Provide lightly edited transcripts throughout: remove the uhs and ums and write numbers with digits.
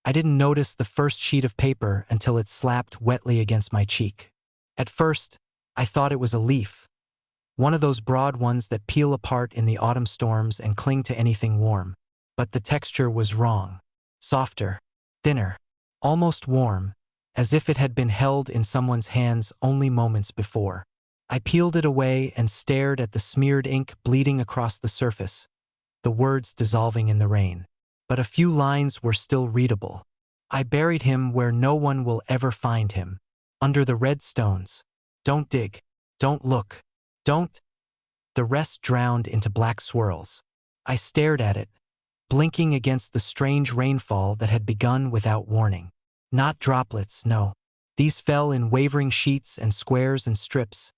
I didn't notice the first sheet of paper until it slapped wetly against my cheek. At first, I thought it was a leaf, one of those broad ones that peel apart in the autumn storms and cling to anything warm. But the texture was wrong. Softer, thinner, almost warm, as if it had been held in someone's hands only moments before. I peeled it away and stared at the smeared ink bleeding across the surface, the words dissolving in the rain. But a few lines were still readable. I buried him where no one will ever find him. Under the red stones. Don't dig. Don't look. Don't. The rest drowned into black swirls. I stared at it, blinking against the strange rainfall that had begun without warning. Not droplets, no. These fell in wavering sheets and squares and strips,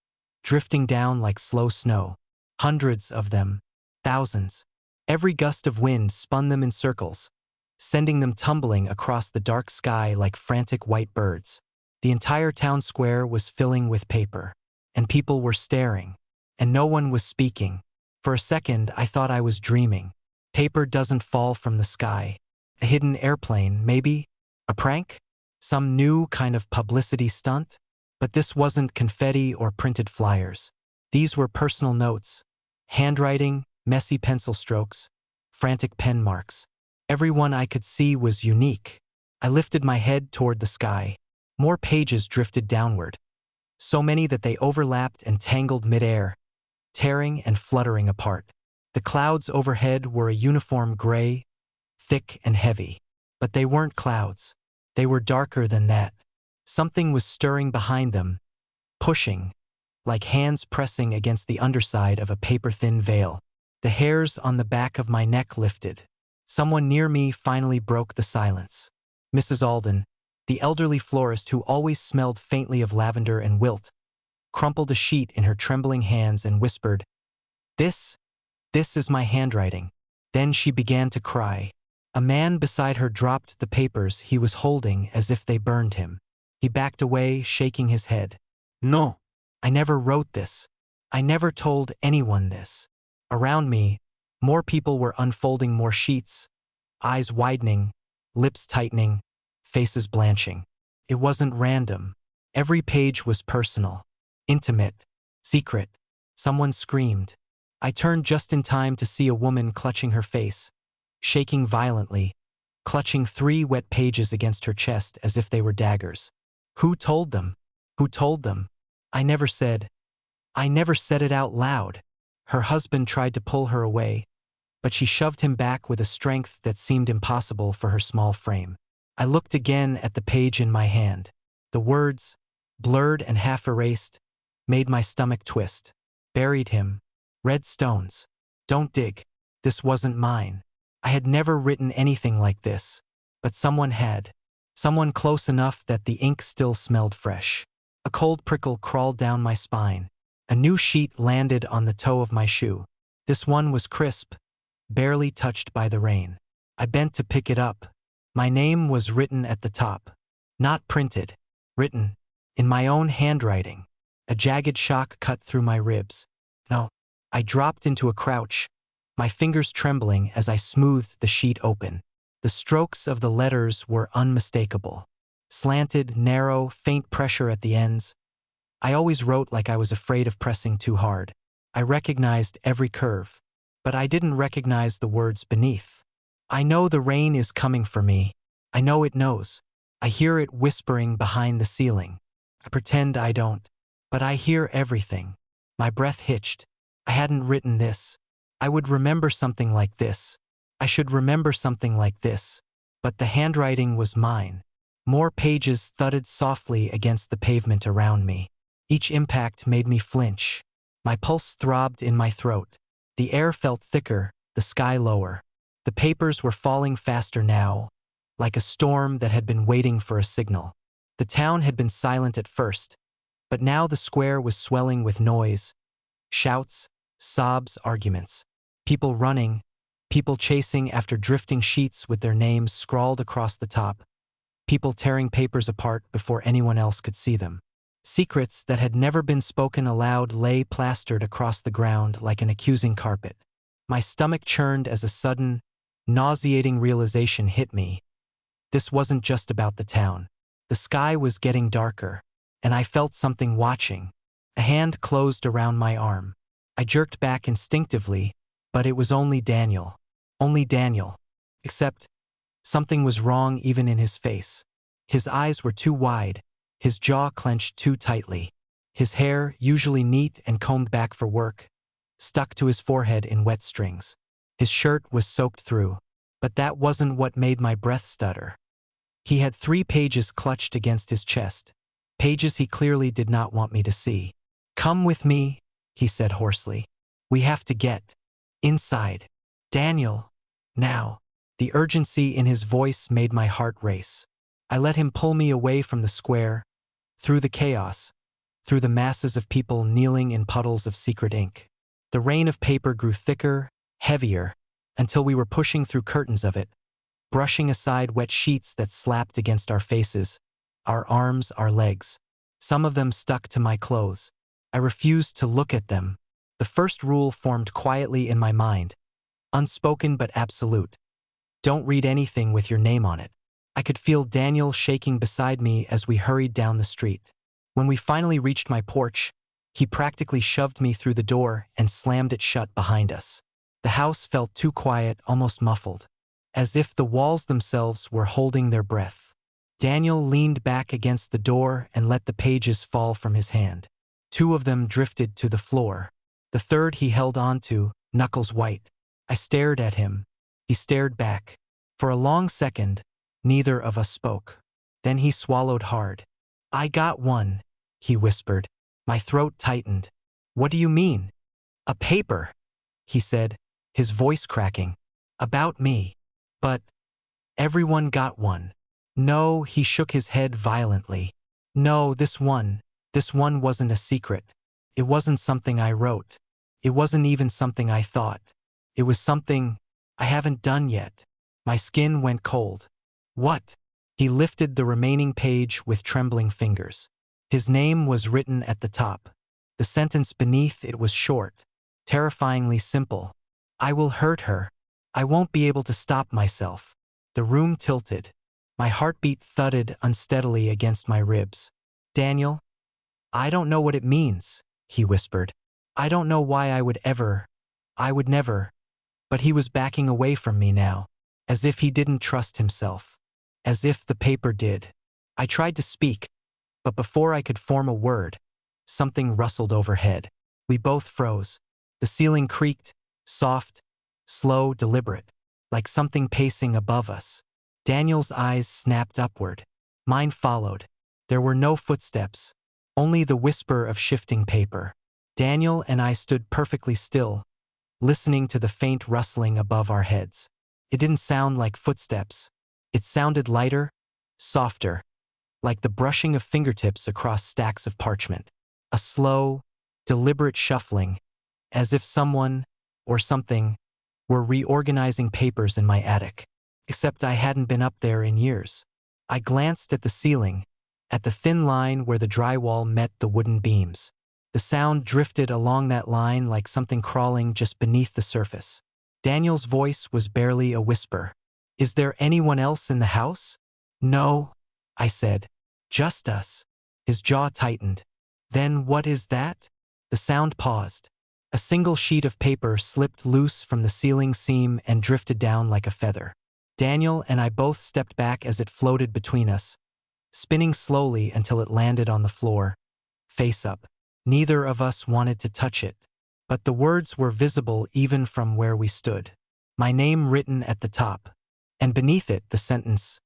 drifting down like slow snow. Hundreds of them. Thousands. Every gust of wind spun them in circles, sending them tumbling across the dark sky like frantic white birds. The entire town square was filling with paper, and people were staring, and no one was speaking. For a second, I thought I was dreaming. Paper doesn't fall from the sky. A hidden airplane, maybe? A prank? Some new kind of publicity stunt? But this wasn't confetti or printed flyers. These were personal notes. Handwriting, messy pencil strokes, frantic pen marks. Every one I could see was unique. I lifted my head toward the sky. More pages drifted downward. So many that they overlapped and tangled midair, tearing and fluttering apart. The clouds overhead were a uniform gray, thick and heavy. But they weren't clouds. They were darker than that. Something was stirring behind them, pushing, like hands pressing against the underside of a paper-thin veil. The hairs on the back of my neck lifted. Someone near me finally broke the silence. Mrs. Alden, the elderly florist who always smelled faintly of lavender and wilt, crumpled a sheet in her trembling hands and whispered, This is my handwriting." Then she began to cry. A man beside her dropped the papers he was holding as if they burned him. He backed away, shaking his head. "No, I never wrote this. I never told anyone this." Around me, more people were unfolding more sheets, eyes widening, lips tightening, faces blanching. It wasn't random. Every page was personal, intimate, secret. Someone screamed. I turned just in time to see a woman clutching her face, shaking violently, clutching 3 wet pages against her chest as if they were daggers. Who told them? Who told them? I never said it out loud. Her husband tried to pull her away, but she shoved him back with a strength that seemed impossible for her small frame. I looked again at the page in my hand. The words, blurred and half erased, made my stomach twist. Buried him. Red stones. Don't dig. This wasn't mine. I had never written anything like this, but someone had. Someone close enough that the ink still smelled fresh. A cold prickle crawled down my spine. A new sheet landed on the toe of my shoe. This one was crisp, barely touched by the rain. I bent to pick it up. My name was written at the top. Not printed. Written. In my own handwriting. A jagged shock cut through my ribs. No. I dropped into a crouch, my fingers trembling as I smoothed the sheet open. The strokes of the letters were unmistakable. Slanted, narrow, faint pressure at the ends. I always wrote like I was afraid of pressing too hard. I recognized every curve, but I didn't recognize the words beneath. I know the rain is coming for me. I know it knows. I hear it whispering behind the ceiling. I pretend I don't, but I hear everything. My breath hitched. I hadn't written this. I would remember something like this. I should remember something like this. But the handwriting was mine. More pages thudded softly against the pavement around me. Each impact made me flinch. My pulse throbbed in my throat. The air felt thicker, the sky lower. The papers were falling faster now, like a storm that had been waiting for a signal. The town had been silent at first, but now the square was swelling with noise. Shouts, sobs, arguments. People running, people chasing after drifting sheets with their names scrawled across the top. People tearing papers apart before anyone else could see them. Secrets that had never been spoken aloud lay plastered across the ground like an accusing carpet. My stomach churned as a sudden, nauseating realization hit me. This wasn't just about the town. The sky was getting darker, and I felt something watching. A hand closed around my arm. I jerked back instinctively, but it was only Daniel. Only Daniel. Except, something was wrong even in his face. His eyes were too wide, his jaw clenched too tightly. His hair, usually neat and combed back for work, stuck to his forehead in wet strings. His shirt was soaked through, but that wasn't what made my breath stutter. He had 3 pages clutched against his chest, pages he clearly did not want me to see. "Come with me," he said hoarsely. "We have to get inside. Daniel, now." The urgency in his voice made my heart race. I let him pull me away from the square, through the chaos, through the masses of people kneeling in puddles of secret ink. The rain of paper grew thicker, heavier, until we were pushing through curtains of it, brushing aside wet sheets that slapped against our faces, our arms, our legs. Some of them stuck to my clothes. I refused to look at them. The first rule formed quietly in my mind, unspoken but absolute. Don't read anything with your name on it. I could feel Daniel shaking beside me as we hurried down the street. When we finally reached my porch, he practically shoved me through the door and slammed it shut behind us. The house felt too quiet, almost muffled, as if the walls themselves were holding their breath. Daniel leaned back against the door and let the pages fall from his hand. 2 of them drifted to the floor. The third he held onto, knuckles white. I stared at him. He stared back. For a long second, neither of us spoke. Then he swallowed hard. "I got one," he whispered. My throat tightened. "What do you mean?" "A paper," he said, his voice cracking. "About me. But everyone got one." "No," he shook his head violently. "No, this one wasn't a secret. It wasn't something I wrote. It wasn't even something I thought. It was something I haven't done yet." My skin went cold. "What?" He lifted the remaining page with trembling fingers. His name was written at the top. The sentence beneath it was short, terrifyingly simple. "I will hurt her. I won't be able to stop myself." The room tilted. My heartbeat thudded unsteadily against my ribs. "Daniel, I don't know what it means," he whispered. "I don't know why I would never." But he was backing away from me now, as if he didn't trust himself, as if the paper did. I tried to speak, but before I could form a word, something rustled overhead. We both froze. The ceiling creaked, soft, slow, deliberate, like something pacing above us. Daniel's eyes snapped upward. Mine followed. There were no footsteps, only the whisper of shifting paper. Daniel and I stood perfectly still, listening to the faint rustling above our heads. It didn't sound like footsteps. It sounded lighter, softer, like the brushing of fingertips across stacks of parchment. A slow, deliberate shuffling, as if someone, or something, were reorganizing papers in my attic. Except I hadn't been up there in years. I glanced at the ceiling, at the thin line where the drywall met the wooden beams. The sound drifted along that line like something crawling just beneath the surface. Daniel's voice was barely a whisper. "Is there anyone else in the house?" "No," I said. "Just us." His jaw tightened. "Then what is that?" The sound paused. A single sheet of paper slipped loose from the ceiling seam and drifted down like a feather. Daniel and I both stepped back as it floated between us, spinning slowly until it landed on the floor, face up. Neither of us wanted to touch it, but the words were visible even from where we stood. My name written at the top, and beneath it the sentence,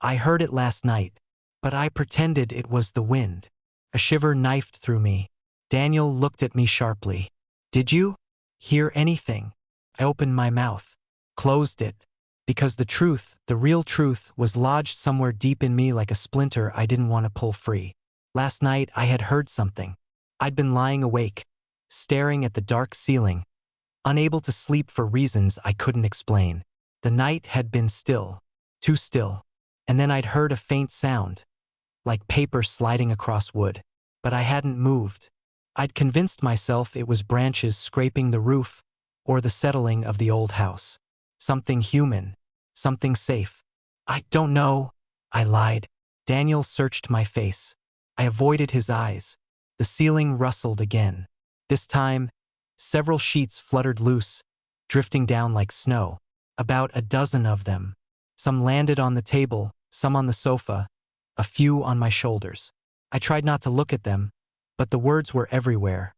"I heard it last night, but I pretended it was the wind." A shiver knifed through me. Daniel looked at me sharply. "Did you hear anything?" I opened my mouth, closed it, because the truth, the real truth, was lodged somewhere deep in me like a splinter I didn't want to pull free. Last night I had heard something. I'd been lying awake, staring at the dark ceiling, unable to sleep for reasons I couldn't explain. The night had been still, too still, and then I'd heard a faint sound, like paper sliding across wood, but I hadn't moved. I'd convinced myself it was branches scraping the roof or the settling of the old house. Something human, something safe. I don't know, I lied. Daniel searched my face. I avoided his eyes. The ceiling rustled again. This time, several sheets fluttered loose, drifting down like snow. About a dozen of them. Some landed on the table, some on the sofa, a few on my shoulders. I tried not to look at them, but the words were everywhere.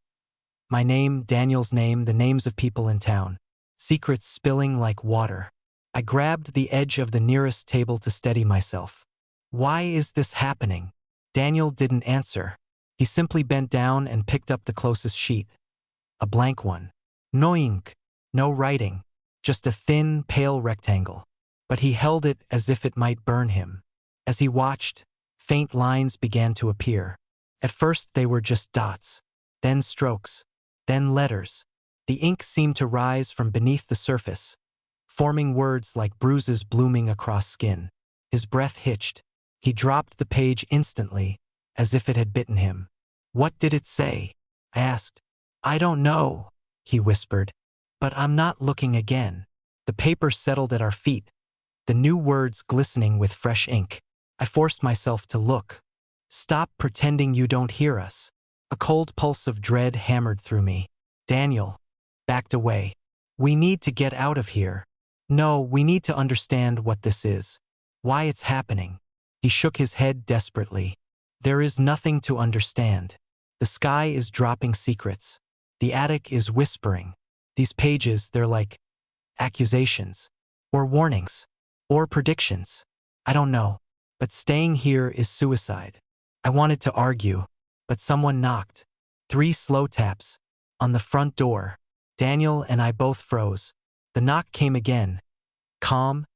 My name, Daniel's name, the names of people in town. Secrets spilling like water. I grabbed the edge of the nearest table to steady myself. Why is this happening? Daniel didn't answer. He simply bent down and picked up the closest sheet. A blank one. No ink, no writing, just a thin, pale rectangle. But he held it as if it might burn him. As he watched, faint lines began to appear. At first they were just dots, then strokes, then letters. The ink seemed to rise from beneath the surface, forming words like bruises blooming across skin. His breath hitched. He dropped the page instantly, as if it had bitten him. What did it say? I asked. I don't know, he whispered. But I'm not looking again. The paper settled at our feet, the new words glistening with fresh ink. I forced myself to look. Stop pretending you don't hear us. A cold pulse of dread hammered through me. Daniel backed away. We need to get out of here. No, we need to understand what this is. Why it's happening. He shook his head desperately. There is nothing to understand. The sky is dropping secrets. The attic is whispering. These pages, they're like accusations, or warnings, or predictions. I don't know, but staying here is suicide. I wanted to argue, but someone knocked. 3 slow taps. On the front door. Daniel and I both froze. The knock came again. Calm,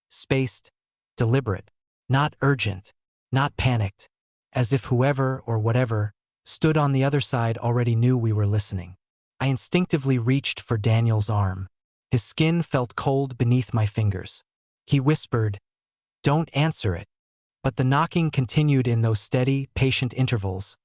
spaced, deliberate, not urgent, not panicked, as if whoever or whatever stood on the other side already knew we were listening. I instinctively reached for Daniel's arm. His skin felt cold beneath my fingers. He whispered, "Don't answer it." But the knocking continued in those steady, patient intervals,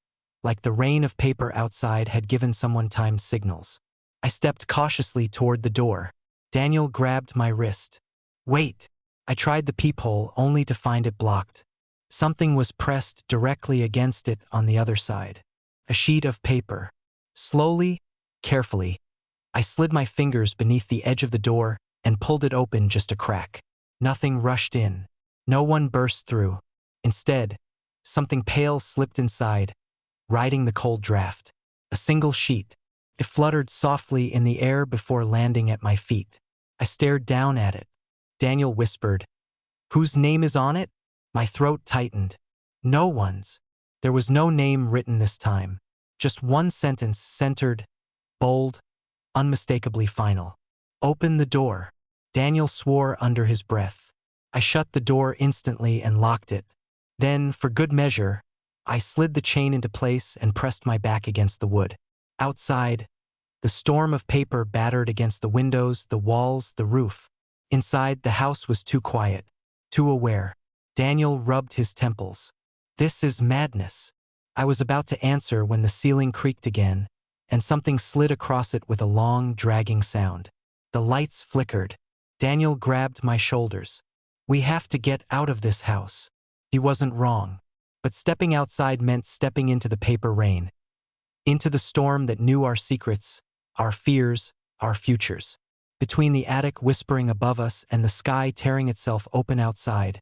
like the rain of paper outside had given someone timed signals. I stepped cautiously toward the door. Daniel grabbed my wrist. Wait. I tried the peephole only to find it blocked. Something was pressed directly against it on the other side. A sheet of paper. Slowly, carefully, I slid my fingers beneath the edge of the door and pulled it open just a crack. Nothing rushed in. No one burst through. Instead, something pale slipped inside, riding the cold draft. A single sheet. It fluttered softly in the air before landing at my feet. I stared down at it. Daniel whispered, "Whose name is on it?" My throat tightened. No one's. There was no name written this time. Just one sentence, centered, bold, unmistakably final. "Open the door." Daniel swore under his breath. I shut the door instantly and locked it. Then, for good measure, I slid the chain into place and pressed my back against the wood. Outside, the storm of paper battered against the windows, the walls, the roof. Inside, the house was too quiet, too aware. Daniel rubbed his temples. "This is madness." I was about to answer when the ceiling creaked again, and something slid across it with a long, dragging sound. The lights flickered. Daniel grabbed my shoulders. "We have to get out of this house." He wasn't wrong. But stepping outside meant stepping into the paper rain. Into the storm that knew our secrets, our fears, our futures. Between the attic whispering above us and the sky tearing itself open outside,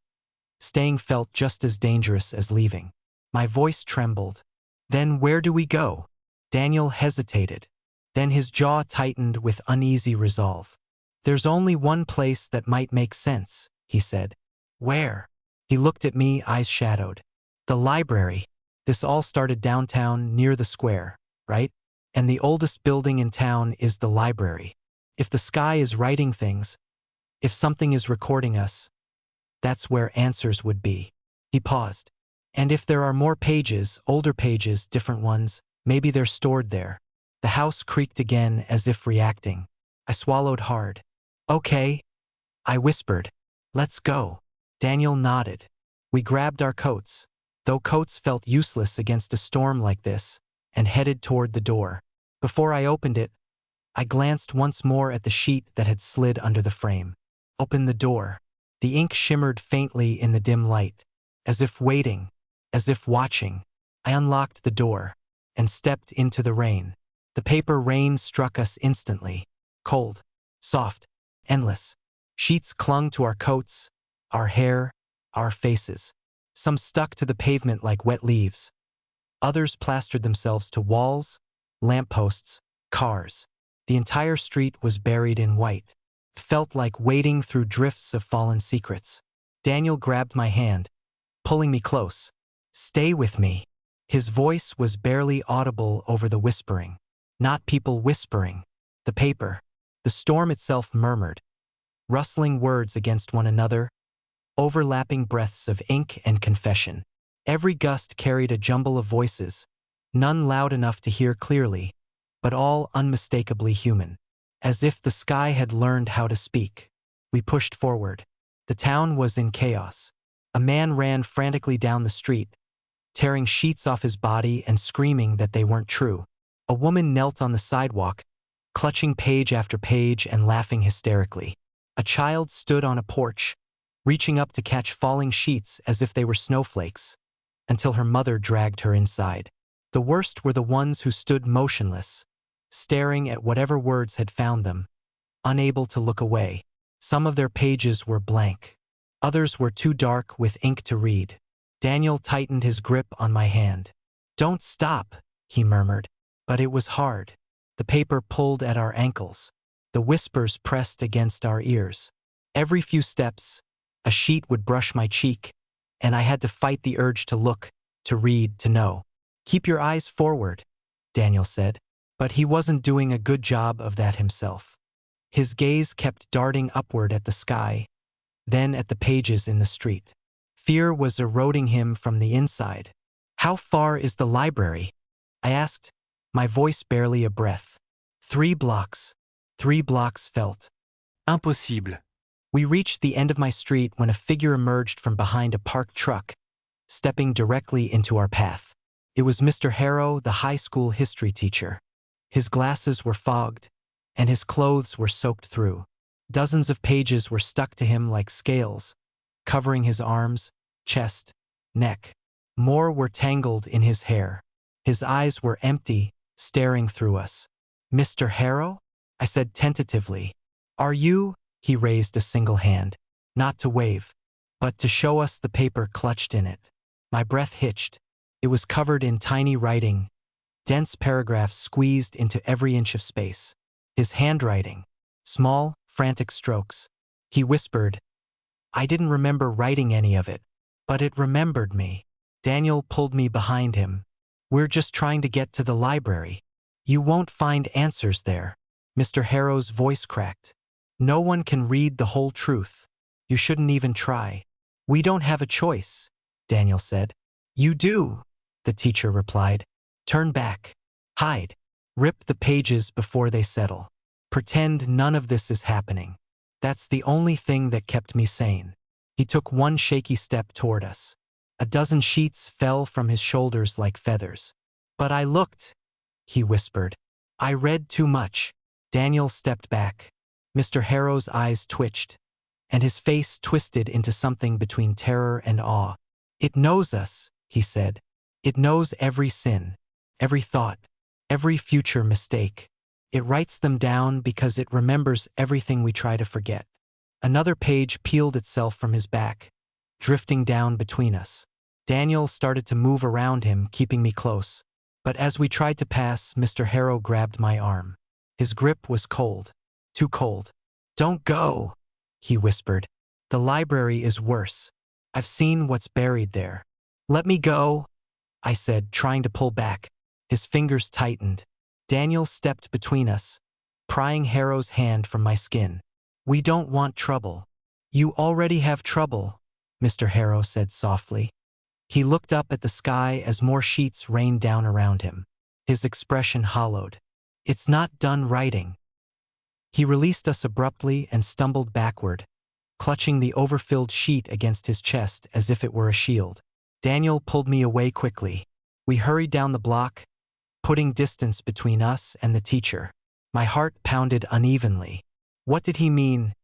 staying felt just as dangerous as leaving. My voice trembled. "Then where do we go?" Daniel hesitated. Then his jaw tightened with uneasy resolve. "There's only one place that might make sense," he said. "Where?" He looked at me, eyes shadowed. "The library. This all started downtown near the square, right? And the oldest building in town is the library. If the sky is writing things, if something is recording us, that's where answers would be." He paused. "And if there are more pages, older pages, different ones, maybe they're stored there." The house creaked again as if reacting. I swallowed hard. "Okay," I whispered. "Let's go." Daniel nodded. We grabbed our coats, though coats felt useless against a storm like this, and headed toward the door. Before I opened it, I glanced once more at the sheet that had slid under the frame. "Open the door," The ink shimmered faintly in the dim light, as if waiting, as if watching. I unlocked the door and stepped into the rain. The paper rain struck us instantly. Cold, soft, endless. Sheets clung to our coats, our hair, our faces. Some stuck to the pavement like wet leaves. Others plastered themselves to walls, lampposts, cars. The entire street was buried in white. It felt like wading through drifts of fallen secrets. Daniel grabbed my hand, pulling me close. "Stay with me." His voice was barely audible over the whispering. Not people whispering. The paper. The storm itself murmured, rustling words against one another, overlapping breaths of ink and confession. Every gust carried a jumble of voices, none loud enough to hear clearly, but all unmistakably human. As if the sky had learned how to speak. We pushed forward. The town was in chaos. A man ran frantically down the street, tearing sheets off his body and screaming that they weren't true. A woman knelt on the sidewalk, clutching page after page and laughing hysterically. A child stood on a porch, reaching up to catch falling sheets as if they were snowflakes, until her mother dragged her inside. The worst were the ones who stood motionless, staring at whatever words had found them, unable to look away. Some of their pages were blank. Others were too dark with ink to read. Daniel tightened his grip on my hand. "Don't stop," he murmured. But it was hard. The paper pulled at our ankles. The whispers pressed against our ears. Every few steps, a sheet would brush my cheek, and I had to fight the urge to look, to read, to know. "Keep your eyes forward," Daniel said. But he wasn't doing a good job of that himself. His gaze kept darting upward at the sky, then at the pages in the street. Fear was eroding him from the inside. "How far is the library?" I asked, my voice barely a breath. 3 blocks. 3 blocks felt impossible. We reached the end of my street when a figure emerged from behind a parked truck, stepping directly into our path. It was Mr. Harrow, the high school history teacher. His glasses were fogged, and his clothes were soaked through. Dozens of pages were stuck to him like scales, covering his arms, chest, neck. More were tangled in his hair. His eyes were empty, staring through us. "Mr. Harrow?" I said tentatively. "Are you?" He raised a single hand, not to wave, but to show us the paper clutched in it. My breath hitched. It was covered in tiny writing, dense paragraphs squeezed into every inch of space. His handwriting, small, frantic strokes. He whispered, "I didn't remember writing any of it, but it remembered me." Daniel pulled me behind him. "We're just trying to get to the library. You won't find answers there." Mr. Harrow's voice cracked. "No one can read the whole truth. You shouldn't even try." "We don't have a choice," Daniel said. "You do," the teacher replied. "Turn back. Hide. Rip the pages before they settle. Pretend none of this is happening." That's the only thing that kept me sane. He took one shaky step toward us. A dozen sheets fell from his shoulders like feathers. "But I looked," he whispered. "I read too much." Daniel stepped back. Mr. Harrow's eyes twitched, and his face twisted into something between terror and awe. "It knows us," he said. "It knows every sin, every thought, every future mistake. It writes them down because it remembers everything we try to forget." Another page peeled itself from his back, drifting down between us. Daniel started to move around him, keeping me close. But as we tried to pass, Mr. Harrow grabbed my arm. His grip was cold, too cold. "Don't go," he whispered. "The library is worse. I've seen what's buried there." "Let me go," I said, trying to pull back. His fingers tightened. Daniel stepped between us, prying Harrow's hand from my skin. "We don't want trouble." "You already have trouble," Mr. Harrow said softly. He looked up at the sky as more sheets rained down around him. His expression hollowed. "It's not done writing." He released us abruptly and stumbled backward, clutching the overfilled sheet against his chest as if it were a shield. Daniel pulled me away quickly. We hurried down the block, putting distance between us and the teacher. My heart pounded unevenly. What did he mean?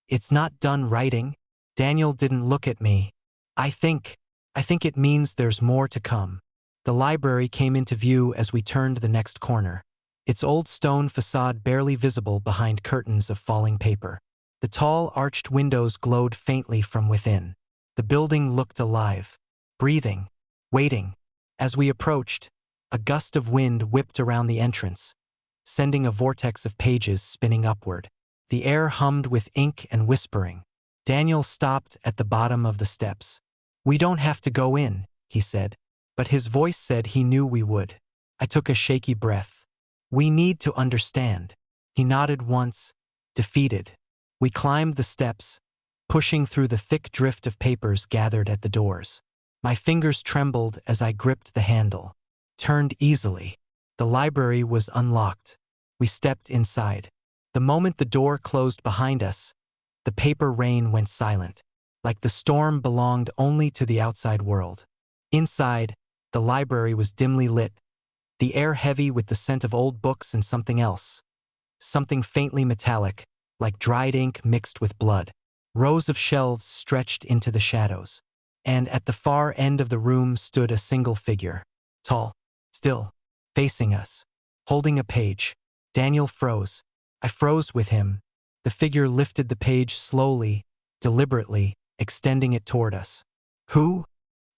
"It's not done writing"? Daniel didn't look at me. I think it means there's more to come. The library came into view as we turned the next corner, its old stone facade barely visible behind curtains of falling paper. The tall, arched windows glowed faintly from within. The building looked alive, breathing, waiting. As we approached, a gust of wind whipped around the entrance, sending a vortex of pages spinning upward. The air hummed with ink and whispering. Daniel stopped at the bottom of the steps. "We don't have to go in," he said, but his voice said he knew we would. I took a shaky breath. "We need to understand." He nodded once, defeated. We climbed the steps, pushing through the thick drift of papers gathered at the doors. My fingers trembled as I gripped the handle. Turned easily. The library was unlocked. We stepped inside. The moment the door closed behind us, the paper rain went silent, like the storm belonged only to the outside world. Inside, the library was dimly lit, the air heavy with the scent of old books and something else. Something faintly metallic, like dried ink mixed with blood. Rows of shelves stretched into the shadows. And at the far end of the room stood a single figure. Tall, still, facing us, holding a page. Daniel froze. I froze with him. The figure lifted the page slowly, deliberately, extending it toward us. "Who?"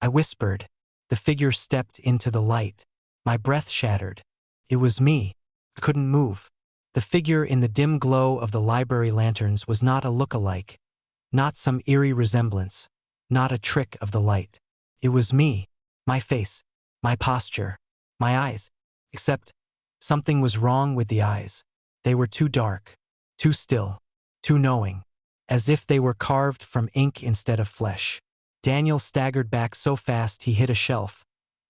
I whispered. The figure stepped into the light. My breath shattered. It was me. I couldn't move. The figure in the dim glow of the library lanterns was not a look-alike, not some eerie resemblance, not a trick of the light. It was me, my face, my posture, my eyes, except something was wrong with the eyes. They were too dark, too still, too knowing, as if they were carved from ink instead of flesh. Daniel staggered back so fast he hit a shelf,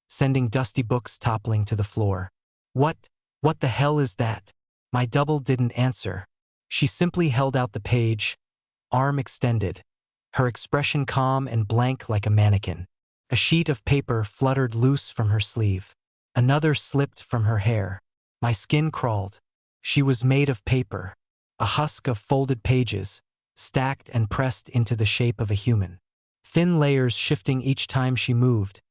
sending dusty books toppling to the floor. What the hell is that?" My double didn't answer. She simply held out the page, arm extended, her expression calm and blank like a mannequin. A sheet of paper fluttered loose from her sleeve. Another slipped from her hair. My skin crawled. She was made of paper, a husk of folded pages, stacked and pressed into the shape of a human. Thin layers shifting each time she moved,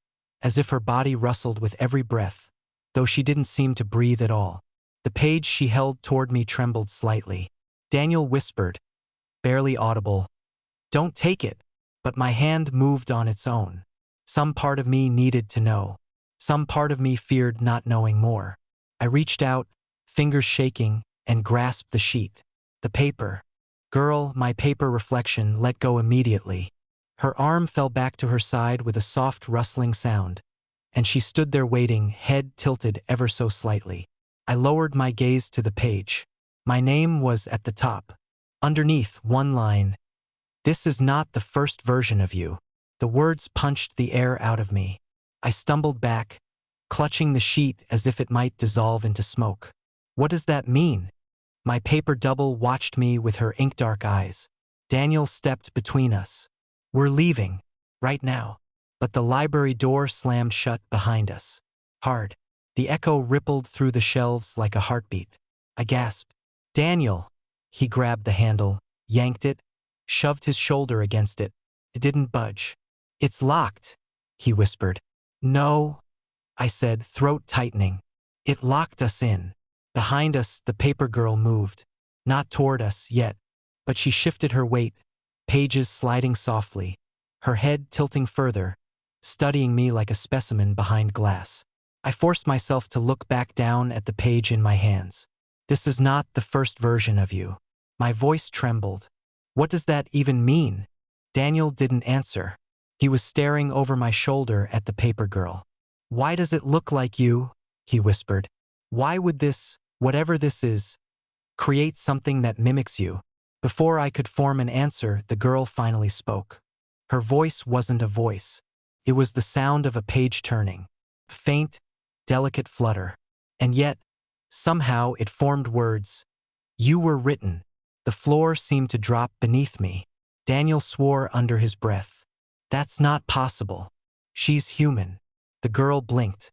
as if her body rustled with every breath, though she didn't seem to breathe at all. The page she held toward me trembled slightly. Daniel whispered, barely audible, "Don't take it." But my hand moved on its own. Some part of me needed to know. Some part of me feared not knowing more. I reached out, fingers shaking, and grasped the sheet. The paper. Girl, my paper reflection, let go immediately. Her arm fell back to her side with a soft rustling sound, and she stood there waiting, head tilted ever so slightly. I lowered my gaze to the page. My name was at the top. Underneath, one line, "This is not the first version of you." The words punched the air out of me. I stumbled back, clutching the sheet as if it might dissolve into smoke. "What does that mean?" My paper double watched me with her ink-dark eyes. Daniel stepped between us. "We're leaving, right now." But the library door slammed shut behind us. Hard. The echo rippled through the shelves like a heartbeat. I gasped. "Daniel!" He grabbed the handle, yanked it, shoved his shoulder against it. It didn't budge. "It's locked," he whispered. "No," I said, throat tightening. "It locked us in." Behind us, the paper girl moved. Not toward us yet, but she shifted her weight, pages sliding softly, her head tilting further, studying me like a specimen behind glass. I forced myself to look back down at the page in my hands. "This is not the first version of you." My voice trembled. "What does that even mean?" Daniel didn't answer. He was staring over my shoulder at the paper girl. "Why does it look like you?" he whispered. "Why would this, whatever this is, create something that mimics you?" Before I could form an answer, the girl finally spoke. Her voice wasn't a voice. It was the sound of a page turning. Faint, delicate flutter. And yet, somehow it formed words. "You were written." The floor seemed to drop beneath me. Daniel swore under his breath. "That's not possible. She's human." The girl blinked.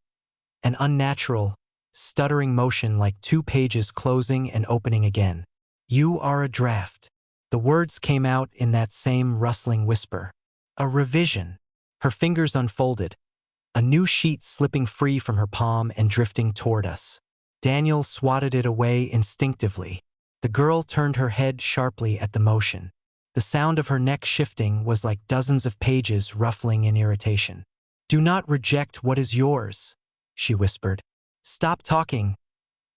An unnatural, stuttering motion like two pages closing and opening again. "You are a draft." The words came out in that same rustling whisper. A revision. Her fingers unfolded, a new sheet slipping free from her palm and drifting toward us. Daniel swatted it away instinctively. The girl turned her head sharply at the motion. The sound of her neck shifting was like dozens of pages ruffling in irritation. "Do not reject what is yours," she whispered. "Stop talking,"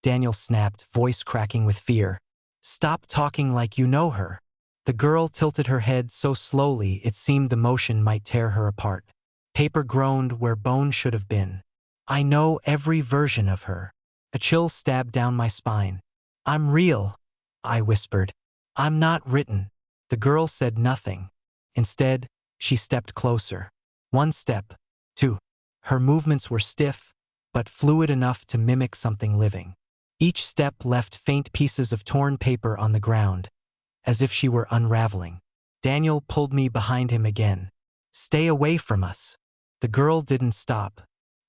Daniel snapped, voice cracking with fear. "Stop talking like you know her." The girl tilted her head so slowly it seemed the motion might tear her apart. Paper groaned where bone should have been. "I know every version of her." A chill stabbed down my spine. "I'm real," I whispered. "I'm not written." The girl said nothing. Instead, she stepped closer. One step, two. Her movements were stiff, but fluid enough to mimic something living. Each step left faint pieces of torn paper on the ground, as if she were unraveling. Daniel pulled me behind him again. "Stay away from us." The girl didn't stop.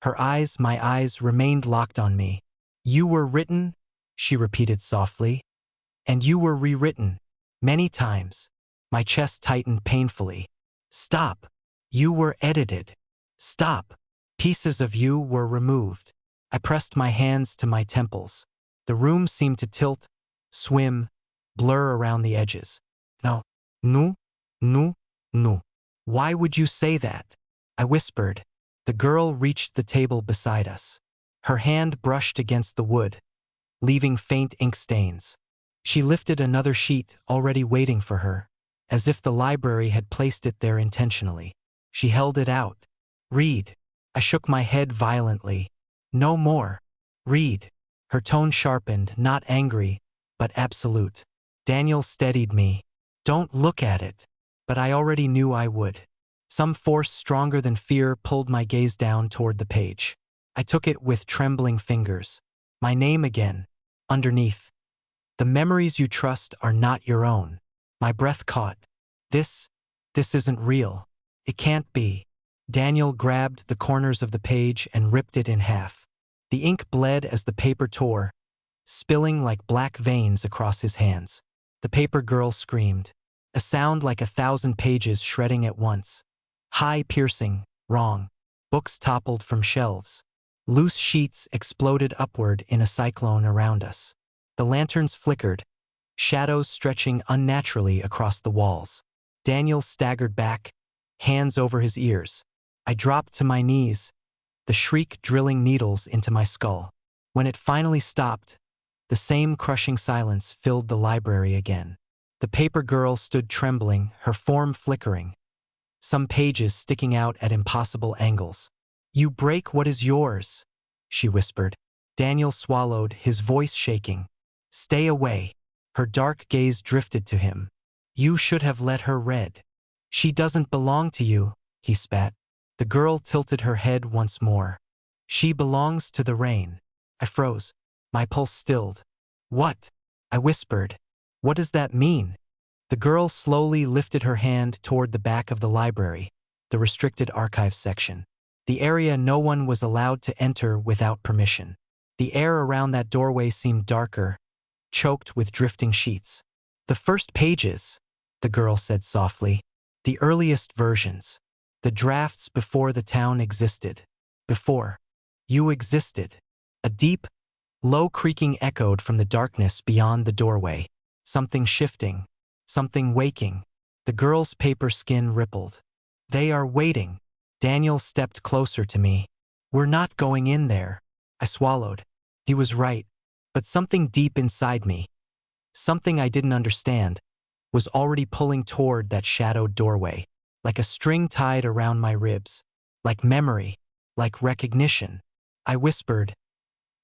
My eyes remained locked on me. "You were written," she repeated softly. "And you were rewritten. Many times." My chest tightened painfully. "Stop. You were edited. Stop. Pieces of you were removed." I pressed my hands to my temples. The room seemed to tilt, swim, blur around the edges. "No. No. No. No. Why would you say that?" I whispered. The girl reached the table beside us. Her hand brushed against the wood, leaving faint ink stains. She lifted another sheet already waiting for her, as if the library had placed it there intentionally. She held it out. "Read." I shook my head violently. "No more. Read." Her tone sharpened, not angry, but absolute. Daniel steadied me. "Don't look at it." But I already knew I would. Some force stronger than fear pulled my gaze down toward the page. I took it with trembling fingers. My name again. Underneath. "The memories you trust are not your own." My breath caught. This isn't real. It can't be." Daniel grabbed the corners of the page and ripped it in half. The ink bled as the paper tore, spilling like black veins across his hands. The paper girl screamed, a sound like 1,000 pages shredding at once. High, piercing, wrong. Books toppled from shelves. Loose sheets exploded upward in a cyclone around us. The lanterns flickered, shadows stretching unnaturally across the walls. Daniel staggered back, hands over his ears. I dropped to my knees, the shriek drilling needles into my skull. When it finally stopped, the same crushing silence filled the library again. The paper girl stood trembling, her form flickering, some pages sticking out at impossible angles. "You break what is yours," she whispered. Daniel swallowed, his voice shaking. "Stay away." Her dark gaze drifted to him. "You should have let her read." "She doesn't belong to you," he spat. The girl tilted her head once more. "She belongs to the rain." I froze. My pulse stilled. "What?" I whispered. "What does that mean?" The girl slowly lifted her hand toward the back of the library, the restricted archives section. The area no one was allowed to enter without permission. The air around that doorway seemed darker, choked with drifting sheets. "The first pages," the girl said softly. "The earliest versions. The drafts before the town existed. Before you existed." A deep, low creaking echoed from the darkness beyond the doorway. Something shifting. Something waking. The girl's paper skin rippled. "They are waiting." Daniel stepped closer to me. "We're not going in there." I swallowed. He was right. But something deep inside me, something I didn't understand, was already pulling toward that shadowed doorway, like a string tied around my ribs, like memory, like recognition. I whispered,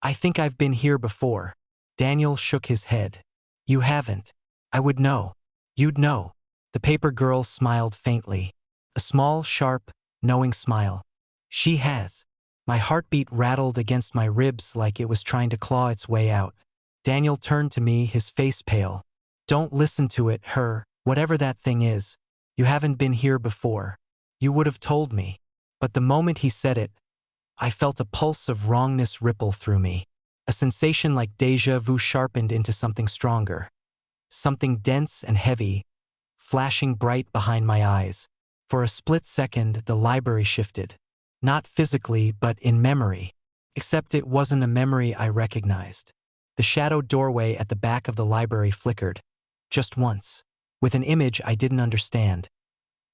"I think I've been here before." Daniel shook his head. "You haven't." "I would know. You'd know." The paper girl smiled faintly, a small, sharp, knowing smile. "She has." My heartbeat rattled against my ribs like it was trying to claw its way out. Daniel turned to me, his face pale. "Don't listen to it, her, whatever that thing is. You haven't been here before. You would have told me." But the moment he said it, I felt a pulse of wrongness ripple through me. A sensation like déjà vu sharpened into something stronger. Something dense and heavy, flashing bright behind my eyes. For a split second, the library shifted. Not physically, but in memory. Except it wasn't a memory I recognized. The shadowed doorway at the back of the library flickered. Just once. With an image I didn't understand.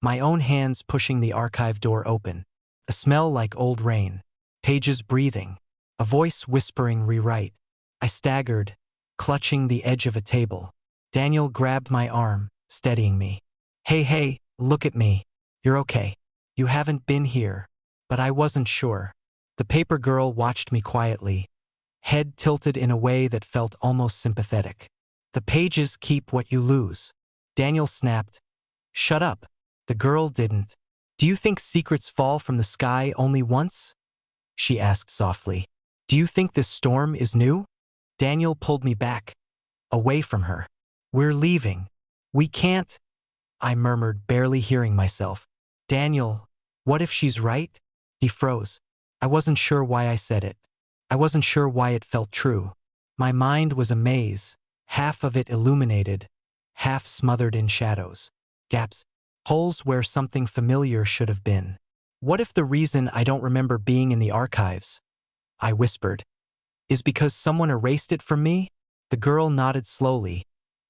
My own hands pushing the archive door open. A smell like old rain. Pages breathing. A voice whispering rewrite. I staggered, clutching the edge of a table. Daniel grabbed my arm, steadying me. Hey, look at me. You're okay. You haven't been here. But I wasn't sure. The paper girl watched me quietly, head tilted in a way that felt almost sympathetic. The pages keep what you lose. Daniel snapped. Shut up. The girl didn't. Do you think secrets fall from the sky only once? She asked softly. Do you think this storm is new? Daniel pulled me back, away from her. We're leaving. We can't. I murmured, barely hearing myself. Daniel, what if she's right? He froze. I wasn't sure why I said it. I wasn't sure why it felt true. My mind was a maze, half of it illuminated, half smothered in shadows. Gaps, holes where something familiar should have been. What if the reason I don't remember being in the archives, I whispered, is because someone erased it from me? The girl nodded slowly,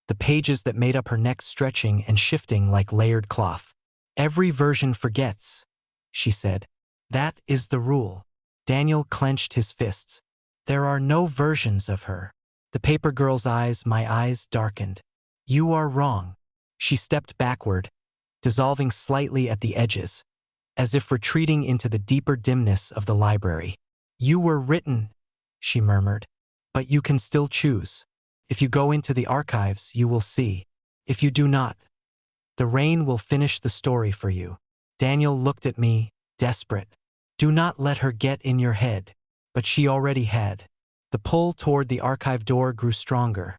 the pages that made up her neck stretching and shifting like layered cloth. Every version forgets, she said. That is the rule. Daniel clenched his fists. There are no versions of her. The paper girl's eyes, my eyes, darkened. You are wrong. She stepped backward, dissolving slightly at the edges, as if retreating into the deeper dimness of the library. You were written, she murmured, but you can still choose. If you go into the archives, you will see. If you do not, the rain will finish the story for you. Daniel looked at me, desperate. Do not let her get in your head. But she already had. The pull toward the archive door grew stronger,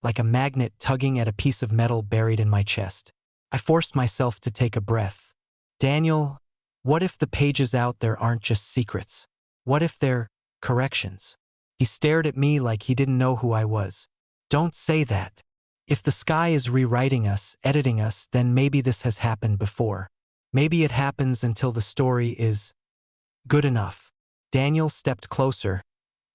like a magnet tugging at a piece of metal buried in my chest. I forced myself to take a breath. Daniel, what if the pages out there aren't just secrets? What if they're corrections? He stared at me like he didn't know who I was. Don't say that. If the sky is rewriting us, editing us, then maybe this has happened before. Maybe it happens until the story is good enough. Daniel stepped closer,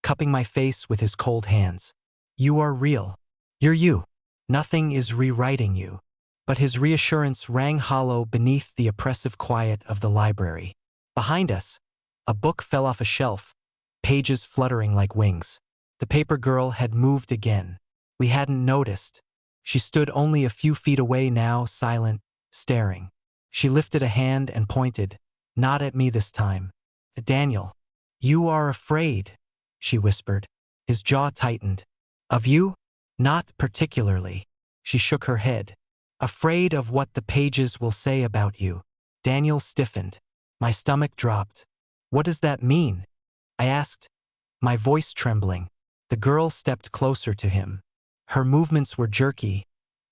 cupping my face with his cold hands. You are real. You're you. Nothing is rewriting you. But his reassurance rang hollow beneath the oppressive quiet of the library. Behind us, a book fell off a shelf, pages fluttering like wings. The paper girl had moved again. We hadn't noticed. She stood only a few feet away now, silent, staring. She lifted a hand and pointed, not at me this time. Daniel, you are afraid, she whispered. His jaw tightened. Of you? Not particularly. She shook her head. Afraid of what the pages will say about you. Daniel stiffened. My stomach dropped. What does that mean? I asked, my voice trembling. The girl stepped closer to him. Her movements were jerky,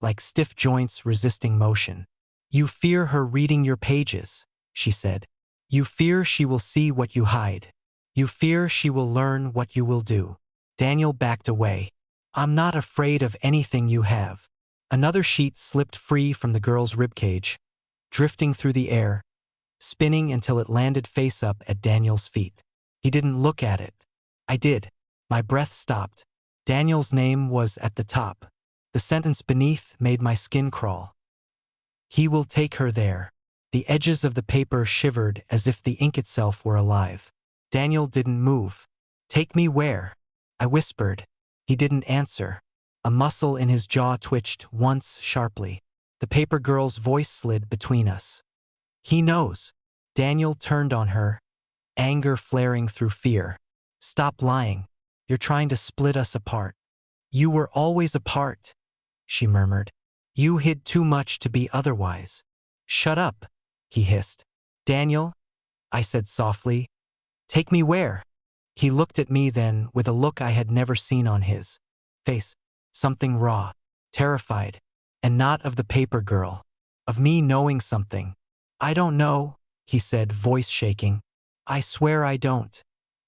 like stiff joints resisting motion. You fear her reading your pages, she said. You fear she will see what you hide. You fear she will learn what you will do. Daniel backed away. I'm not afraid of anything you have. Another sheet slipped free from the girl's ribcage, drifting through the air, spinning until it landed face up at Daniel's feet. He didn't look at it. I did. My breath stopped. Daniel's name was at the top. The sentence beneath made my skin crawl. He will take her there. The edges of the paper shivered as if the ink itself were alive. Daniel didn't move. Take me where? I whispered. He didn't answer. A muscle in his jaw twitched once sharply. The paper girl's voice slid between us. He knows. Daniel turned on her, anger flaring through fear. Stop lying. You're trying to split us apart. You were always apart, she murmured. You hid too much to be otherwise. Shut up, he hissed. Daniel, I said softly. Take me where? He looked at me then with a look I had never seen on his face. Something raw, terrified, and not of the paper girl. Of me knowing something. I don't know, he said, voice shaking. I swear I don't.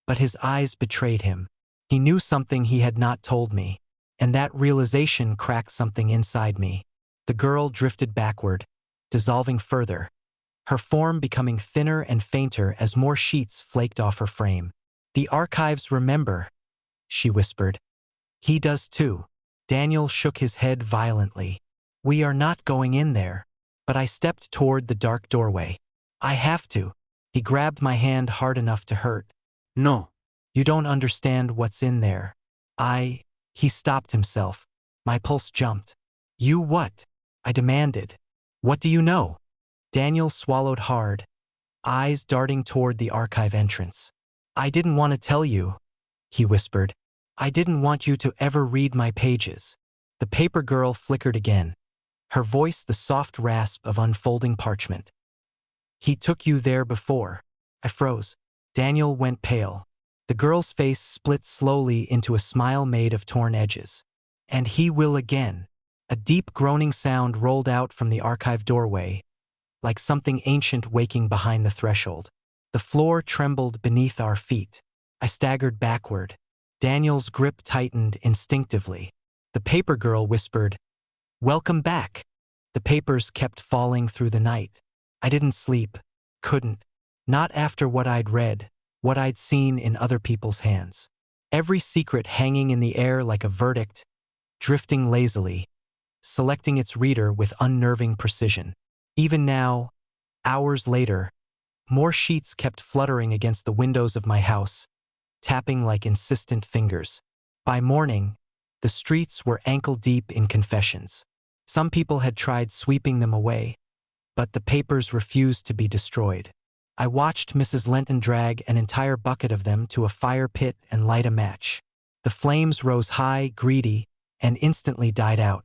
But his eyes betrayed him. He knew something he had not told me, and that realization cracked something inside me. The girl drifted backward, dissolving further, her form becoming thinner and fainter as more sheets flaked off her frame. "The archives remember," she whispered. "He does too." Daniel shook his head violently. "We are not going in there." But I stepped toward the dark doorway. "I have to." He grabbed my hand hard enough to hurt. "No. You don't understand what's in there." He stopped himself. My pulse jumped. "You what?" I demanded. "What do you know?" Daniel swallowed hard, eyes darting toward the archive entrance. "I didn't want to tell you," he whispered. "I didn't want you to ever read my pages." The paper girl flickered again, her voice the soft rasp of unfolding parchment. "He took you there before." I froze. Daniel went pale. The girl's face split slowly into a smile made of torn edges. "And he will again." A deep groaning sound rolled out from the archive doorway, like something ancient waking behind the threshold. The floor trembled beneath our feet. I staggered backward. Daniel's grip tightened instinctively. The paper girl whispered, "Welcome back." The papers kept falling through the night. I didn't sleep. Couldn't. Not after what I'd read, what I'd seen in other people's hands. Every secret hanging in the air like a verdict, drifting lazily, selecting its reader with unnerving precision. Even now, hours later, more sheets kept fluttering against the windows of my house, tapping like insistent fingers. By morning, the streets were ankle-deep in confessions. Some people had tried sweeping them away, but the papers refused to be destroyed. I watched Mrs. Lenton drag an entire bucket of them to a fire pit and light a match. The flames rose high, greedy, and instantly died out.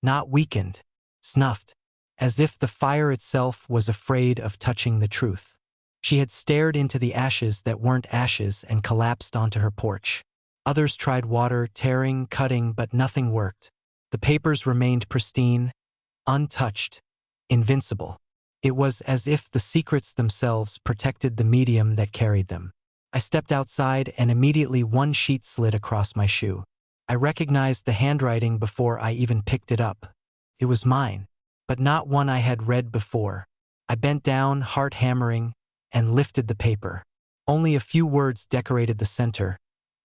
Not weakened, snuffed, as if the fire itself was afraid of touching the truth. She had stared into the ashes that weren't ashes and collapsed onto her porch. Others tried water, tearing, cutting, but nothing worked. The papers remained pristine, untouched, invincible. It was as if the secrets themselves protected the medium that carried them. I stepped outside and immediately one sheet slid across my shoe. I recognized the handwriting before I even picked it up. It was mine, but not one I had read before. I bent down, heart hammering, and lifted the paper. Only a few words decorated the center,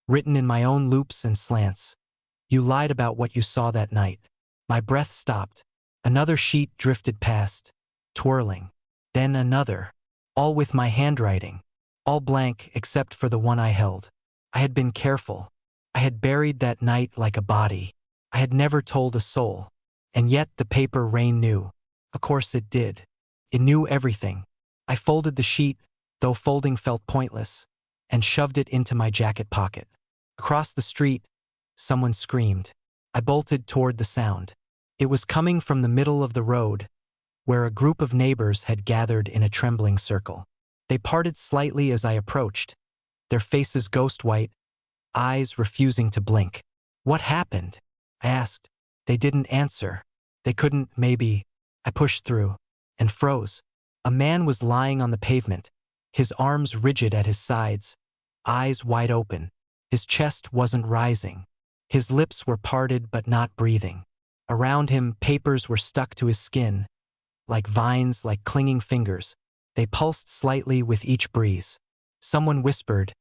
written in my own loops and slants. "You lied about what you saw that night." My breath stopped. Another sheet drifted past, twirling. Then another, all with my handwriting, all blank except for the one I held. I had been careful. I had buried that night like a body. I had never told a soul. And yet the paper rain knew. Of course it did. It knew everything. I folded the sheet, though folding felt pointless, and shoved it into my jacket pocket. Across the street, someone screamed. I bolted toward the sound. It was coming from the middle of the road, where a group of neighbors had gathered in a trembling circle. They parted slightly as I approached, their faces ghost-white, eyes refusing to blink. "What happened?" I asked. They didn't answer. They couldn't, maybe. I pushed through and froze. A man was lying on the pavement, his arms rigid at his sides, eyes wide open. His chest wasn't rising. His lips were parted but not breathing. Around him, papers were stuck to his skin, like vines, like clinging fingers. They pulsed slightly with each breeze. Someone whispered,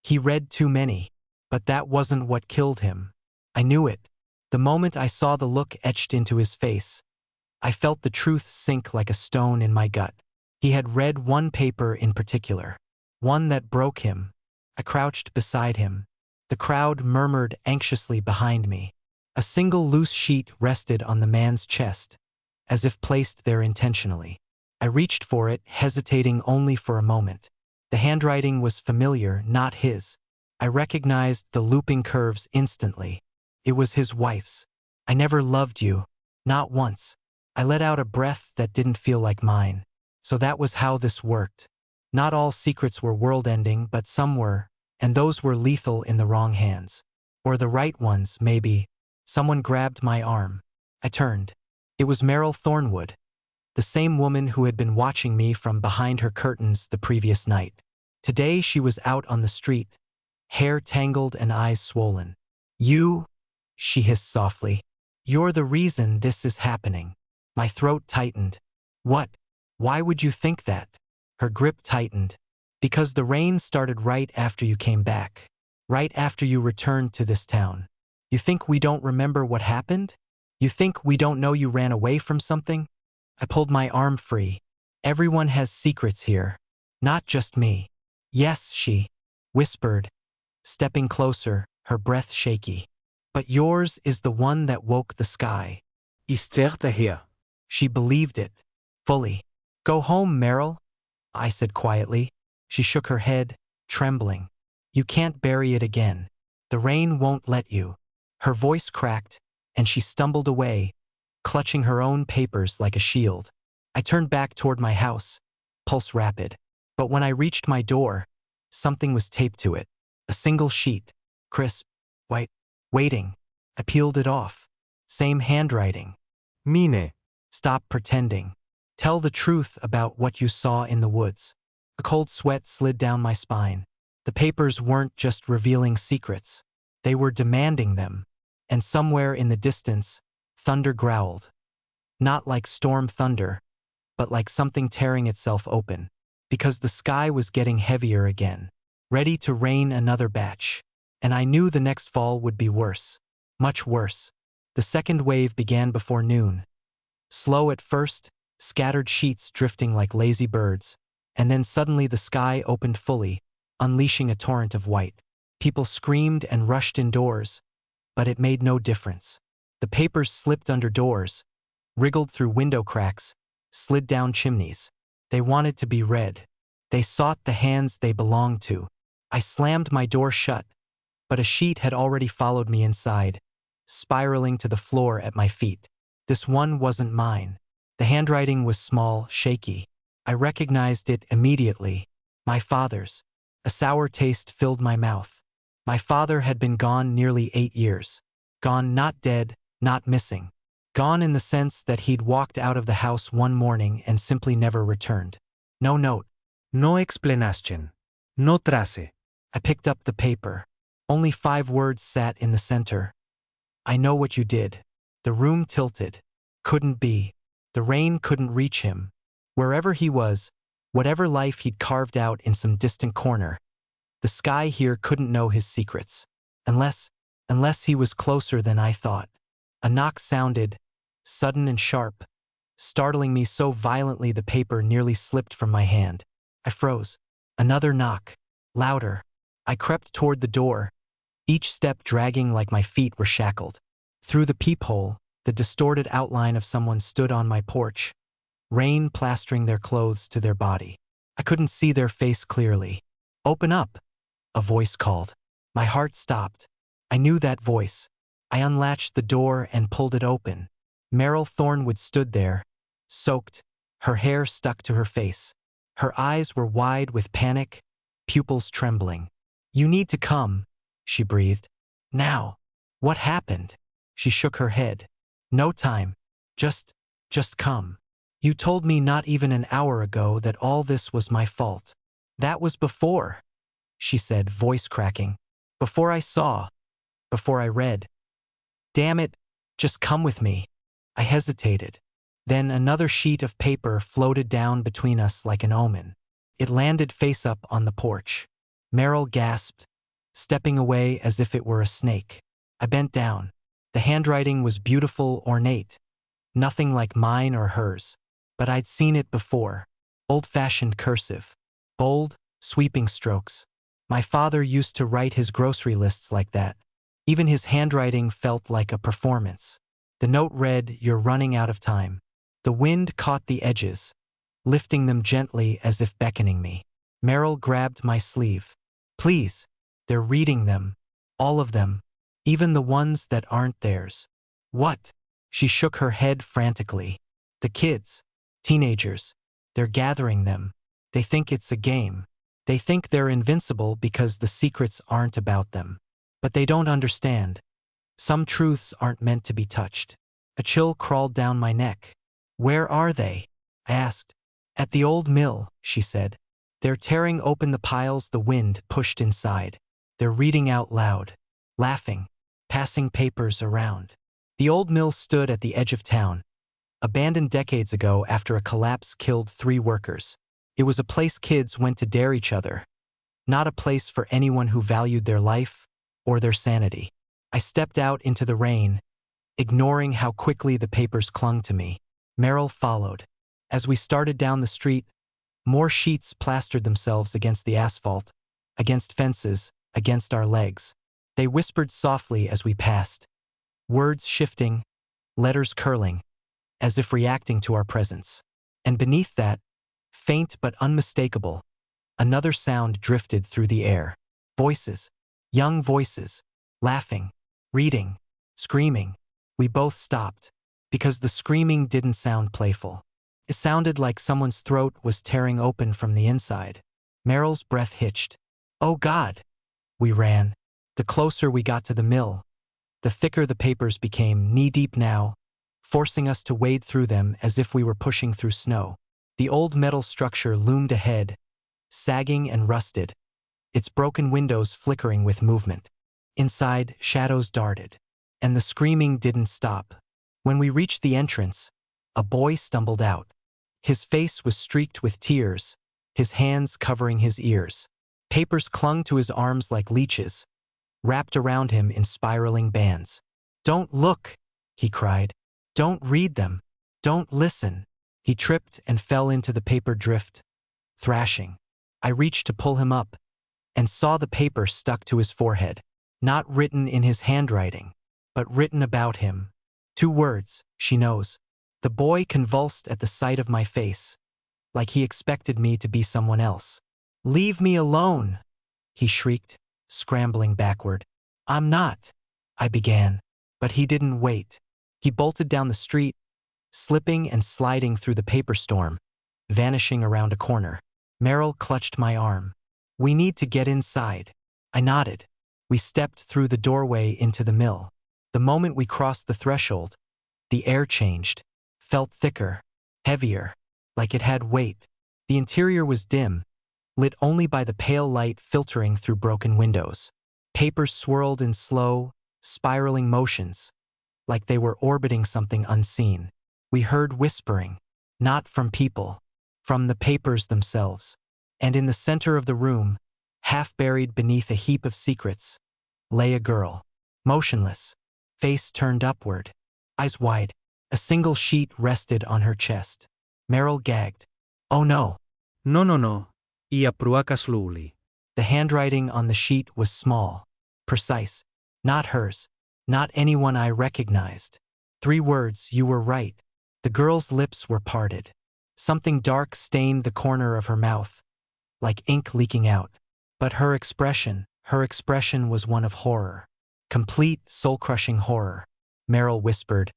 "He read too many." But that wasn't what killed him. I knew it. The moment I saw the look etched into his face, I felt the truth sink like a stone in my gut. He had read one paper in particular, one that broke him. I crouched beside him. The crowd murmured anxiously behind me. A single loose sheet rested on the man's chest, as if placed there intentionally. I reached for it, hesitating only for a moment. The handwriting was familiar, not his. I recognized the looping curves instantly. It was his wife's. "I never loved you. Not once." I let out a breath that didn't feel like mine. So that was how this worked. Not all secrets were world-ending, but some were, and those were lethal in the wrong hands. Or the right ones, maybe. Someone grabbed my arm. I turned. It was Meryl Thornwood, the same woman who had been watching me from behind her curtains the previous night. Today she was out on the street, hair tangled and eyes swollen. "You," she hissed softly, "you're the reason this is happening." My throat tightened. What? Why would you think that? Her grip tightened. Because the rain started right after you came back. Right after you returned to this town. You think we don't remember what happened? You think we don't know you ran away from something? I pulled my arm free. Everyone has secrets here. Not just me. Yes, she whispered, stepping closer, her breath shaky. But yours is the one that woke the sky. Isterte her. She believed it. Fully. Go home, Meryl, I said quietly. She shook her head, trembling. You can't bury it again. The rain won't let you. Her voice cracked, and she stumbled away, clutching her own papers like a shield. I turned back toward my house, pulse rapid. But when I reached my door, something was taped to it. A single sheet, crisp, white, waiting. I peeled it off. Same handwriting. Mine. Stop pretending. Tell the truth about what you saw in the woods. A cold sweat slid down my spine. The papers weren't just revealing secrets. They were demanding them. And somewhere in the distance, thunder growled. Not like storm thunder, but like something tearing itself open. Because the sky was getting heavier again. Ready to rain another batch. And I knew the next fall would be worse. Much worse. The second wave began before noon. Slow at first, scattered sheets drifting like lazy birds. And then suddenly the sky opened fully, unleashing a torrent of white. People screamed and rushed indoors, but it made no difference. The papers slipped under doors, wriggled through window cracks, slid down chimneys. They wanted to be read. They sought the hands they belonged to. I slammed my door shut, but a sheet had already followed me inside, spiraling to the floor at my feet. This one wasn't mine. The handwriting was small, shaky. I recognized it immediately. My father's. A sour taste filled my mouth. My father had been gone nearly 8 years. Gone not dead, not missing. Gone in the sense that he'd walked out of the house one morning and simply never returned. No note. No explanation. No trace. I picked up the paper. Only 5 words sat in the center. I know what you did. The room tilted. Couldn't be. The rain couldn't reach him. Wherever he was, whatever life he'd carved out in some distant corner, the sky here couldn't know his secrets. Unless he was closer than I thought. A knock sounded, sudden and sharp, startling me so violently the paper nearly slipped from my hand. I froze. Another knock. Louder. I crept toward the door, each step dragging like my feet were shackled. Through the peephole, the distorted outline of someone stood on my porch, rain plastering their clothes to their body. I couldn't see their face clearly. Open up, a voice called. My heart stopped. I knew that voice. I unlatched the door and pulled it open. Meryl Thornwood stood there, soaked, her hair stuck to her face. Her eyes were wide with panic, pupils trembling. You need to come, she breathed. Now. What happened? She shook her head. No time. Just come. You told me not even an hour ago that all this was my fault. That was before, she said, voice cracking. Before I saw. Before I read. Damn it, just come with me. I hesitated. Then another sheet of paper floated down between us like an omen. It landed face up on the porch. Meryl gasped, stepping away as if it were a snake. I bent down. The handwriting was beautiful, ornate. Nothing like mine or hers. But I'd seen it before. Old-fashioned cursive. Bold, sweeping strokes. My father used to write his grocery lists like that. Even his handwriting felt like a performance. The note read, "You're running out of time." The wind caught the edges, lifting them gently as if beckoning me. Meryl grabbed my sleeve. Please, they're reading them. All of them. Even the ones that aren't theirs. What? She shook her head frantically. The kids. Teenagers. They're gathering them. They think it's a game. They think they're invincible because the secrets aren't about them. But they don't understand. Some truths aren't meant to be touched. A chill crawled down my neck. Where are they? I asked. At the old mill, she said. They're tearing open the piles the wind pushed inside. They're reading out loud, laughing, passing papers around. The old mill stood at the edge of town, abandoned decades ago after a collapse killed 3 workers. It was a place kids went to dare each other, not a place for anyone who valued their life or their sanity. I stepped out into the rain, ignoring how quickly the papers clung to me. Meryl followed. As we started down the street, more sheets plastered themselves against the asphalt, against fences, against our legs. They whispered softly as we passed, words shifting, letters curling, as if reacting to our presence. And beneath that, faint but unmistakable, another sound drifted through the air. Voices, young voices, laughing, reading, screaming. We both stopped, because the screaming didn't sound playful. It sounded like someone's throat was tearing open from the inside. Meryl's breath hitched. Oh God! We ran. The closer we got to the mill, the thicker the papers became, knee-deep now, forcing us to wade through them as if we were pushing through snow. The old metal structure loomed ahead, sagging and rusted, its broken windows flickering with movement. Inside, shadows darted, and the screaming didn't stop. When we reached the entrance, a boy stumbled out. His face was streaked with tears, his hands covering his ears. Papers clung to his arms like leeches, wrapped around him in spiraling bands. Don't look, he cried. Don't read them. Don't listen. He tripped and fell into the paper drift, thrashing. I reached to pull him up, and saw the paper stuck to his forehead. Not written in his handwriting, but written about him. 2 words, she knows. The boy convulsed at the sight of my face, like he expected me to be someone else. Leave me alone, he shrieked, scrambling backward. I'm not, I began, but he didn't wait. He bolted down the street, slipping and sliding through the paper storm, vanishing around a corner. Meryl clutched my arm. We need to get inside. I nodded. We stepped through the doorway into the mill. The moment we crossed the threshold, the air changed, felt thicker, heavier, like it had weight. The interior was dim, lit only by the pale light filtering through broken windows. Papers swirled in slow, spiraling motions, like they were orbiting something unseen. We heard whispering, not from people, from the papers themselves. And in the center of the room, half buried beneath a heap of secrets, lay a girl, motionless, face turned upward, eyes wide. A single sheet rested on her chest. Meryl gagged. Oh no. No. Ia pruaka slowly. The handwriting on the sheet was small, precise. Not hers. Not anyone I recognized. 3 words, you were right. The girl's lips were parted. Something dark stained the corner of her mouth, like ink leaking out. But her expression was one of horror. Complete, soul-crushing horror. Meryl whispered.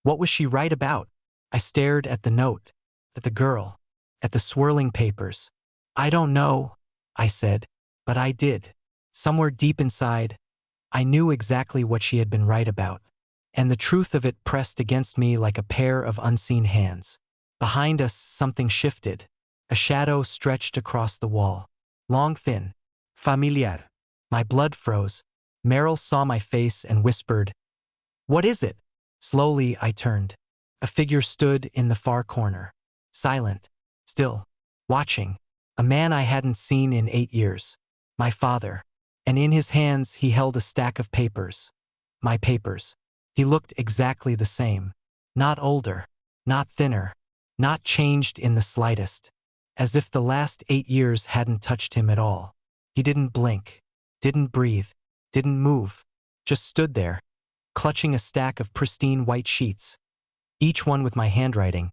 What was she right about? I stared at the note, at the girl, at the swirling papers. I don't know, I said, but I did. Somewhere deep inside, I knew exactly what she had been right about, and the truth of it pressed against me like a pair of unseen hands. Behind us, something shifted. A shadow stretched across the wall. Long, thin. Familiar. My blood froze. Meryl saw my face and whispered, What is it? Slowly, I turned. A figure stood in the far corner. Silent. Still. Watching. A man I hadn't seen in 8 years. My father. And in his hands he held a stack of papers. My papers. He looked exactly the same. Not older. Not thinner. Not changed in the slightest. As if the last 8 years hadn't touched him at all. He didn't blink. Didn't breathe. Didn't move. Just stood there, clutching a stack of pristine white sheets. Each one with my handwriting.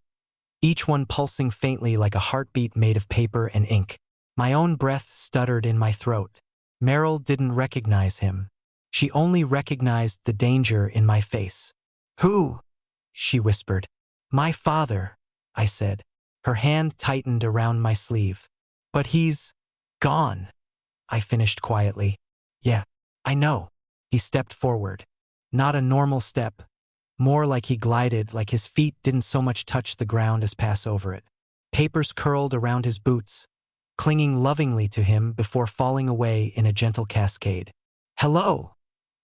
Each one pulsing faintly like a heartbeat made of paper and ink. My own breath stuttered in my throat. Meryl didn't recognize him. She only recognized the danger in my face. Who? She whispered. My father, I said. Her hand tightened around my sleeve. But he's gone, I finished quietly. Yeah, I know. He stepped forward. Not a normal step. More like he glided, like his feet didn't so much touch the ground as pass over it. Papers curled around his boots, clinging lovingly to him before falling away in a gentle cascade. Hello,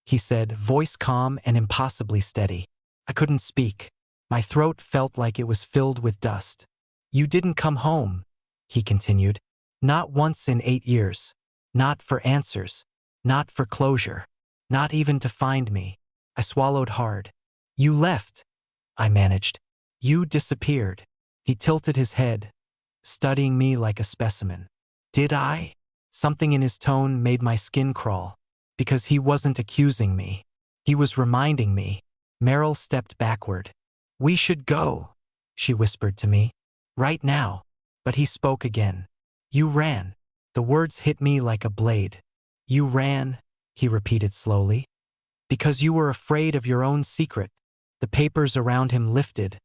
he said, voice calm and impossibly steady. I couldn't speak. My throat felt like it was filled with dust. You didn't come home, he continued. Not once in 8 years. Not for answers. Not for closure. Not even to find me. I swallowed hard. You left, I managed. You disappeared. He tilted his head, studying me like a specimen. Did I? Something in his tone made my skin crawl, because he wasn't accusing me. He was reminding me. Meryl stepped backward. We should go, she whispered to me. Right now. But he spoke again. You ran. The words hit me like a blade. You ran, he repeated slowly. Because you were afraid of your own secret. The papers around him lifted,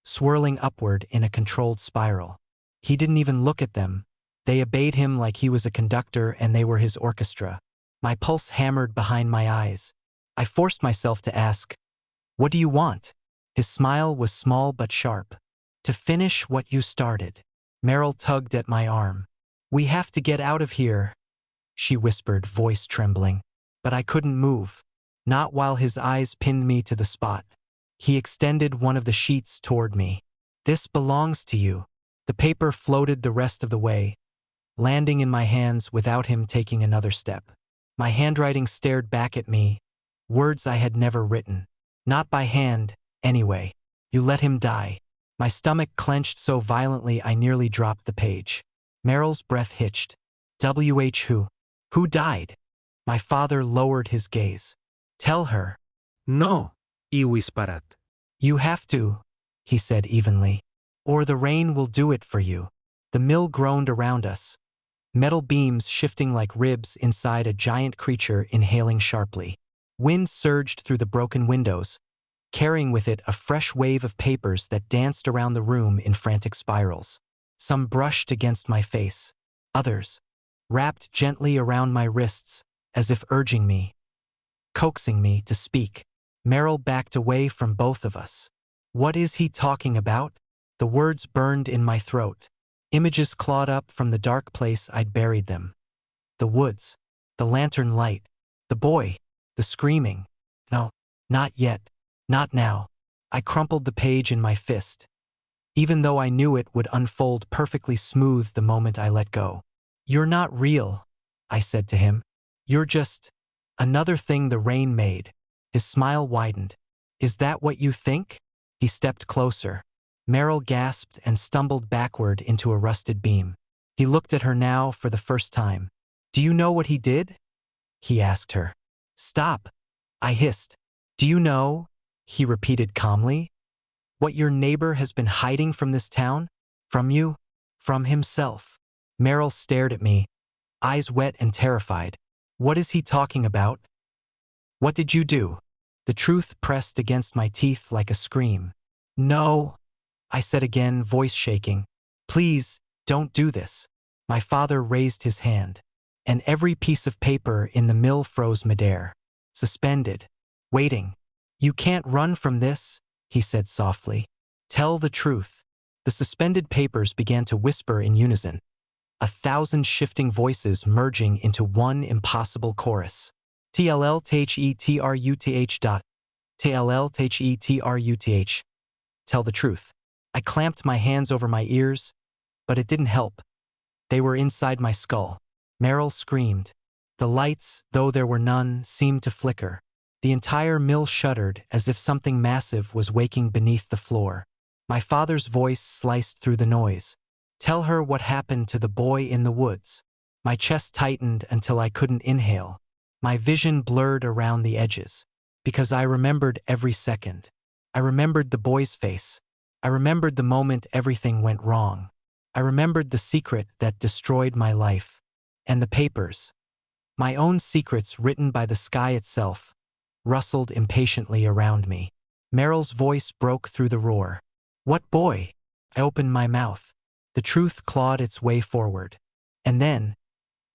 swirling upward in a controlled spiral. He didn't even look at them. They obeyed him like he was a conductor and they were his orchestra. My pulse hammered behind my eyes. I forced myself to ask, what do you want? His smile was small but sharp. To finish what you started. Meryl tugged at my arm. We have to get out of here, she whispered, voice trembling. But I couldn't move. Not while his eyes pinned me to the spot. He extended one of the sheets toward me. This belongs to you. The paper floated the rest of the way, landing in my hands without him taking another step. My handwriting stared back at me, words I had never written. Not by hand, anyway. You let him die. My stomach clenched so violently I nearly dropped the page. Meryl's breath hitched. W.H. who? Who died? My father lowered his gaze. Tell her. No, y whisperat. You have to, he said evenly. Or the rain will do it for you. The mill groaned around us, metal beams shifting like ribs inside a giant creature inhaling sharply. Wind surged through the broken windows, carrying with it a fresh wave of papers that danced around the room in frantic spirals. Some brushed against my face. Others wrapped gently around my wrists, as if urging me, coaxing me to speak. Meryl backed away from both of us. What is he talking about? The words burned in my throat. Images clawed up from the dark place I'd buried them. The woods, the lantern light, the boy, the screaming. No, not yet, not now. I crumpled the page in my fist, even though I knew it would unfold perfectly smooth the moment I let go. You're not real, I said to him. You're just another thing the rain made. His smile widened. Is that what you think? He stepped closer. Meryl gasped and stumbled backward into a rusted beam. He looked at her now for the first time. Do you know what he did? He asked her. Stop, I hissed. Do you know, he repeated calmly, what your neighbor has been hiding from this town? From you? From himself. Meryl stared at me, eyes wet and terrified. What is he talking about? What did you do? The truth pressed against my teeth like a scream. No, I said again, voice shaking. Please, don't do this. My father raised his hand, and every piece of paper in the mill froze midair, suspended, waiting. You can't run from this, he said softly. Tell the truth. The suspended papers began to whisper in unison, 1,000 shifting voices merging into one impossible chorus. TLLTHETRUTH. TLLTHETRUTH. Tell the truth. I clamped my hands over my ears, but it didn't help. They were inside my skull. Meryl screamed. The lights, though there were none, seemed to flicker. The entire mill shuddered as if something massive was waking beneath the floor. My father's voice sliced through the noise. Tell her what happened to the boy in the woods. My chest tightened until I couldn't inhale. My vision blurred around the edges, because I remembered every second. I remembered the boy's face. I remembered the moment everything went wrong. I remembered the secret that destroyed my life. And the papers. My own secrets written by the sky itself, rustled impatiently around me. Meryl's voice broke through the roar. What boy? I opened my mouth. The truth clawed its way forward. And then,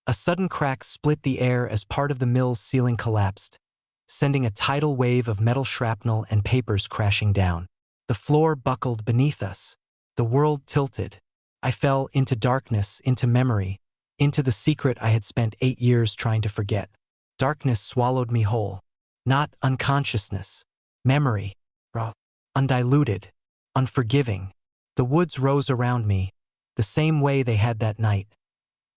a sudden crack split the air as part of the mill's ceiling collapsed, sending a tidal wave of metal shrapnel and papers crashing down. The floor buckled beneath us. The world tilted. I fell into darkness, into memory, into the secret I had spent 8 years trying to forget. Darkness swallowed me whole. Not unconsciousness. Memory. Raw. undiluted, unforgiving. The woods rose around me, the same way they had that night.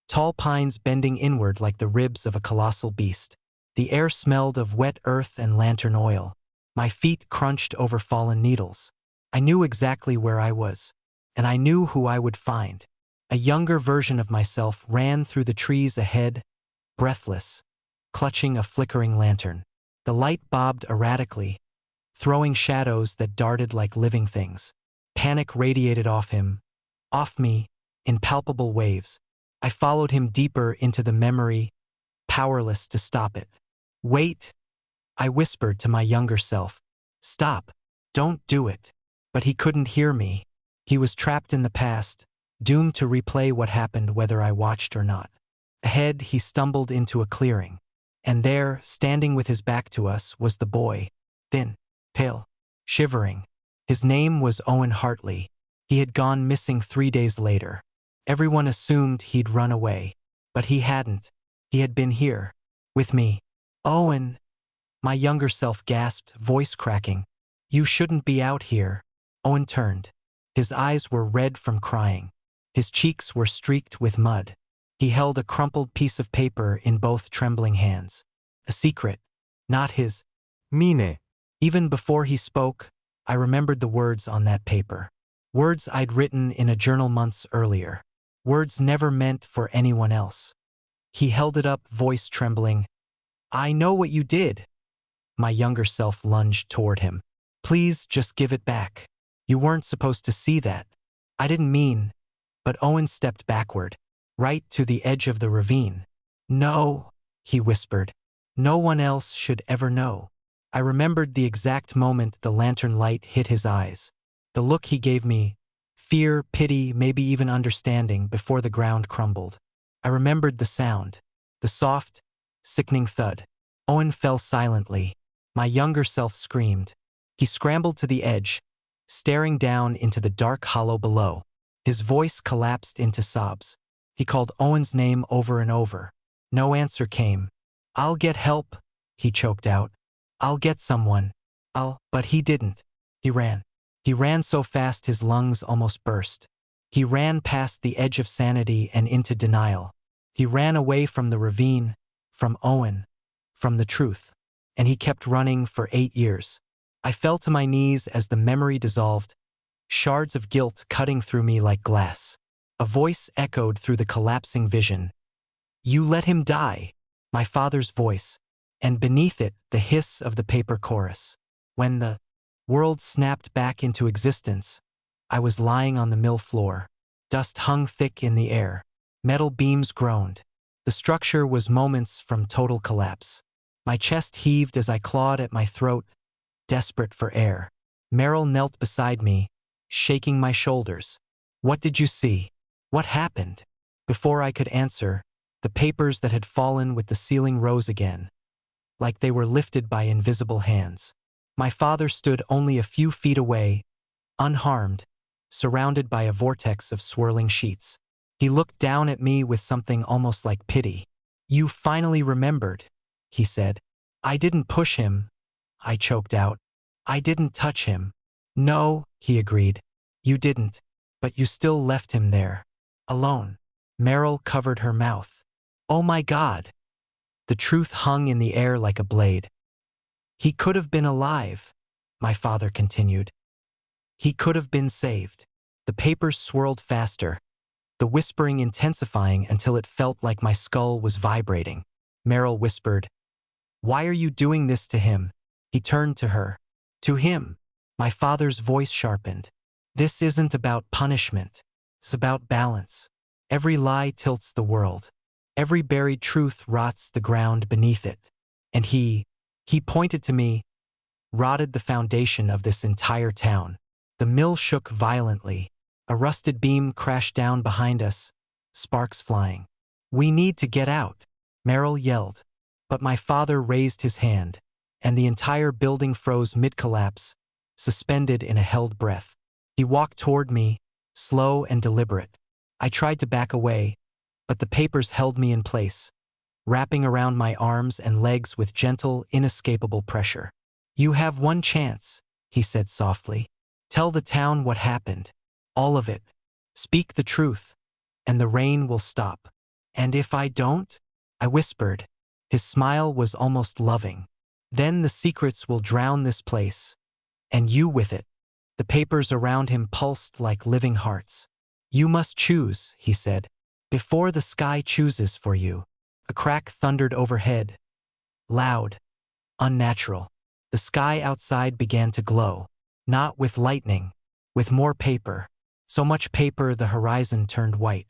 Tall pines bending inward like the ribs of a colossal beast. The air smelled of wet earth and lantern oil. My feet crunched over fallen needles. I knew exactly where I was, and I knew who I would find. A younger version of myself ran through the trees ahead, breathless, clutching a flickering lantern. The light bobbed erratically, throwing shadows that darted like living things. Panic radiated off him, off me, in palpable waves. I followed him deeper into the memory, powerless to stop it. Wait, I whispered to my younger self. Stop, don't do it. But he couldn't hear me. He was trapped in the past, doomed to replay what happened whether I watched or not. Ahead, he stumbled into a clearing. And there, standing with his back to us, was the boy, thin, pale, shivering. His name was Owen Hartley. He had gone missing 3 days later. Everyone assumed he'd run away, but he hadn't. He had been here, with me. Owen, my younger self gasped, voice cracking. You shouldn't be out here. Owen turned. His eyes were red from crying. His cheeks were streaked with mud. He held a crumpled piece of paper in both trembling hands. A secret, not his. Mine. Even before he spoke, I remembered the words on that paper. Words I'd written in a journal months earlier. Words never meant for anyone else. He held it up, voice trembling. I know what you did. My younger self lunged toward him. Please just give it back. You weren't supposed to see that. I didn't mean. But Owen stepped backward, right to the edge of the ravine. No, he whispered. No one else should ever know. I remembered the exact moment the lantern light hit his eyes. The look he gave me, fear, pity, maybe even understanding before the ground crumbled. I remembered the sound, the soft, sickening thud. Owen fell silently. My younger self screamed. He scrambled to the edge, staring down into the dark hollow below. His voice collapsed into sobs. He called Owen's name over and over. No answer came. I'll get help, he choked out. I'll get someone. But he didn't. He ran. He ran so fast his lungs almost burst. He ran past the edge of sanity and into denial. He ran away from the ravine, from Owen, from the truth. And he kept running for 8 years. I fell to my knees as the memory dissolved, shards of guilt cutting through me like glass. A voice echoed through the collapsing vision. You let him die, my father's voice, and beneath it the hiss of the paper chorus. When the world snapped back into existence, I was lying on the mill floor. Dust hung thick in the air. Metal beams groaned. The structure was moments from total collapse. My chest heaved as I clawed at my throat, desperate for air. Meryl knelt beside me, shaking my shoulders. What did you see? What happened? Before I could answer, the papers that had fallen with the ceiling rose again, like they were lifted by invisible hands. My father stood only a few feet away, unharmed, surrounded by a vortex of swirling sheets. He looked down at me with something almost like pity. You finally remembered, he said. I didn't push him, I choked out. I didn't touch him. No, he agreed. You didn't, but you still left him there, alone. Meryl covered her mouth. Oh my God. The truth hung in the air like a blade. He could have been alive, my father continued. He could have been saved. The papers swirled faster, the whispering intensifying until it felt like my skull was vibrating. Meryl whispered, Why are you doing this to him? He turned to her. To him. My father's voice sharpened. This isn't about punishment. It's about balance. Every lie tilts the world. Every buried truth rots the ground beneath it. And he pointed to me, rotted the foundation of this entire town. The mill shook violently. A rusted beam crashed down behind us, sparks flying. We need to get out, Meryl yelled. But my father raised his hand, and the entire building froze mid-collapse, suspended in a held breath. He walked toward me, slow and deliberate. I tried to back away, but the papers held me in place, wrapping around my arms and legs with gentle, inescapable pressure. You have one chance, he said softly. Tell the town what happened. All of it. Speak the truth, and the rain will stop. And if I don't? I whispered. His smile was almost loving. Then the secrets will drown this place. And you with it. The papers around him pulsed like living hearts. You must choose, he said, before the sky chooses for you. A crack thundered overhead. Loud. Unnatural. The sky outside began to glow. Not with lightning. With more paper. So much paper the horizon turned white.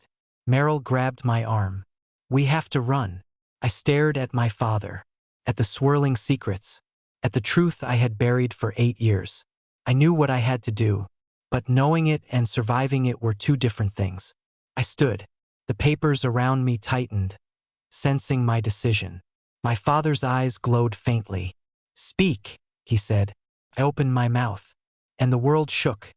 Meryl grabbed my arm. We have to run. I stared at my father. At the swirling secrets. At the truth I had buried for 8 years. I knew what I had to do. But knowing it and surviving it were two different things. I stood. The papers around me tightened, sensing my decision. My father's eyes glowed faintly. Speak, he said. I opened my mouth, and the world shook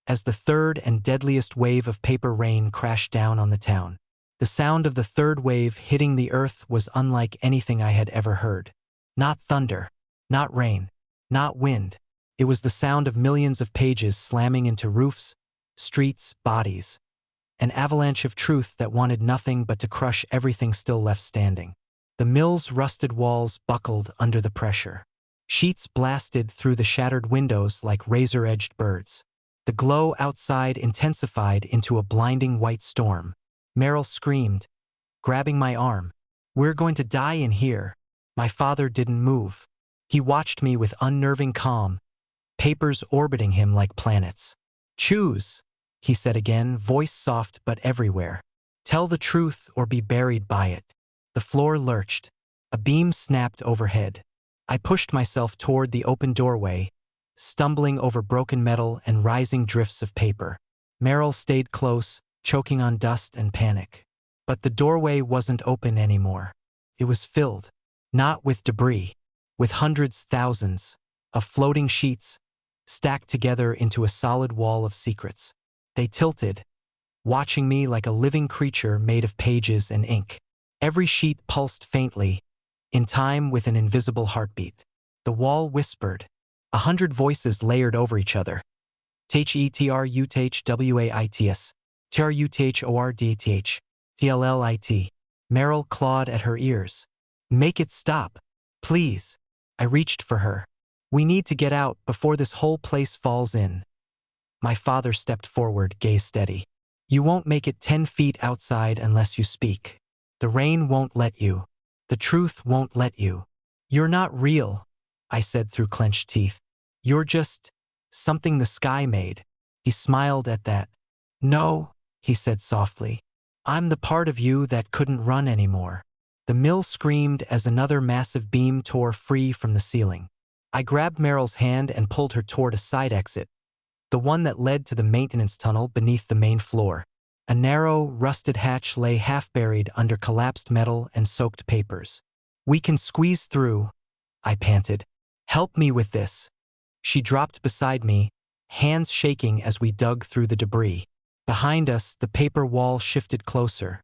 as the third and deadliest wave of paper rain crashed down on the town. The sound of the third wave hitting the earth was unlike anything I had ever heard. Not thunder, not rain, not wind. It was the sound of millions of pages slamming into roofs, streets, bodies. An avalanche of truth that wanted nothing but to crush everything still left standing. The mill's rusted walls buckled under the pressure. Sheets blasted through the shattered windows like razor-edged birds. The glow outside intensified into a blinding white storm. Meryl screamed, grabbing my arm. We're going to die in here. My father didn't move. He watched me with unnerving calm, papers orbiting him like planets. Choose, he said again, voice soft but everywhere. Tell the truth or be buried by it. The floor lurched. A beam snapped overhead. I pushed myself toward the open doorway, stumbling over broken metal and rising drifts of paper. Meryl stayed close, choking on dust and panic. But the doorway wasn't open anymore. It was filled, not with debris, with hundreds, thousands, of floating sheets, stacked together into a solid wall of secrets. They tilted, watching me like a living creature made of pages and ink. Every sheet pulsed faintly, in time with an invisible heartbeat. The wall whispered, 100 voices layered over each other. T-H-E-T-R-U-T-H-W-A-I-T-S, T-R-U-T-H-O-R-D-T-H, T-L-L-I-T. Meryl clawed at her ears. Make it stop, please. I reached for her. We need to get out before this whole place falls in. My father stepped forward, gaze steady. You won't make it 10 feet outside unless you speak. The rain won't let you. The truth won't let you. You're not real, I said through clenched teeth. You're just something the sky made. He smiled at that. No, he said softly. I'm the part of you that couldn't run anymore. The mill screamed as another massive beam tore free from the ceiling. I grabbed Meryl's hand and pulled her toward a side exit, the one that led to the maintenance tunnel beneath the main floor. A narrow, rusted hatch lay half-buried under collapsed metal and soaked papers. We can squeeze through, I panted. Help me with this. She dropped beside me, hands shaking as we dug through the debris. Behind us, the paper wall shifted closer,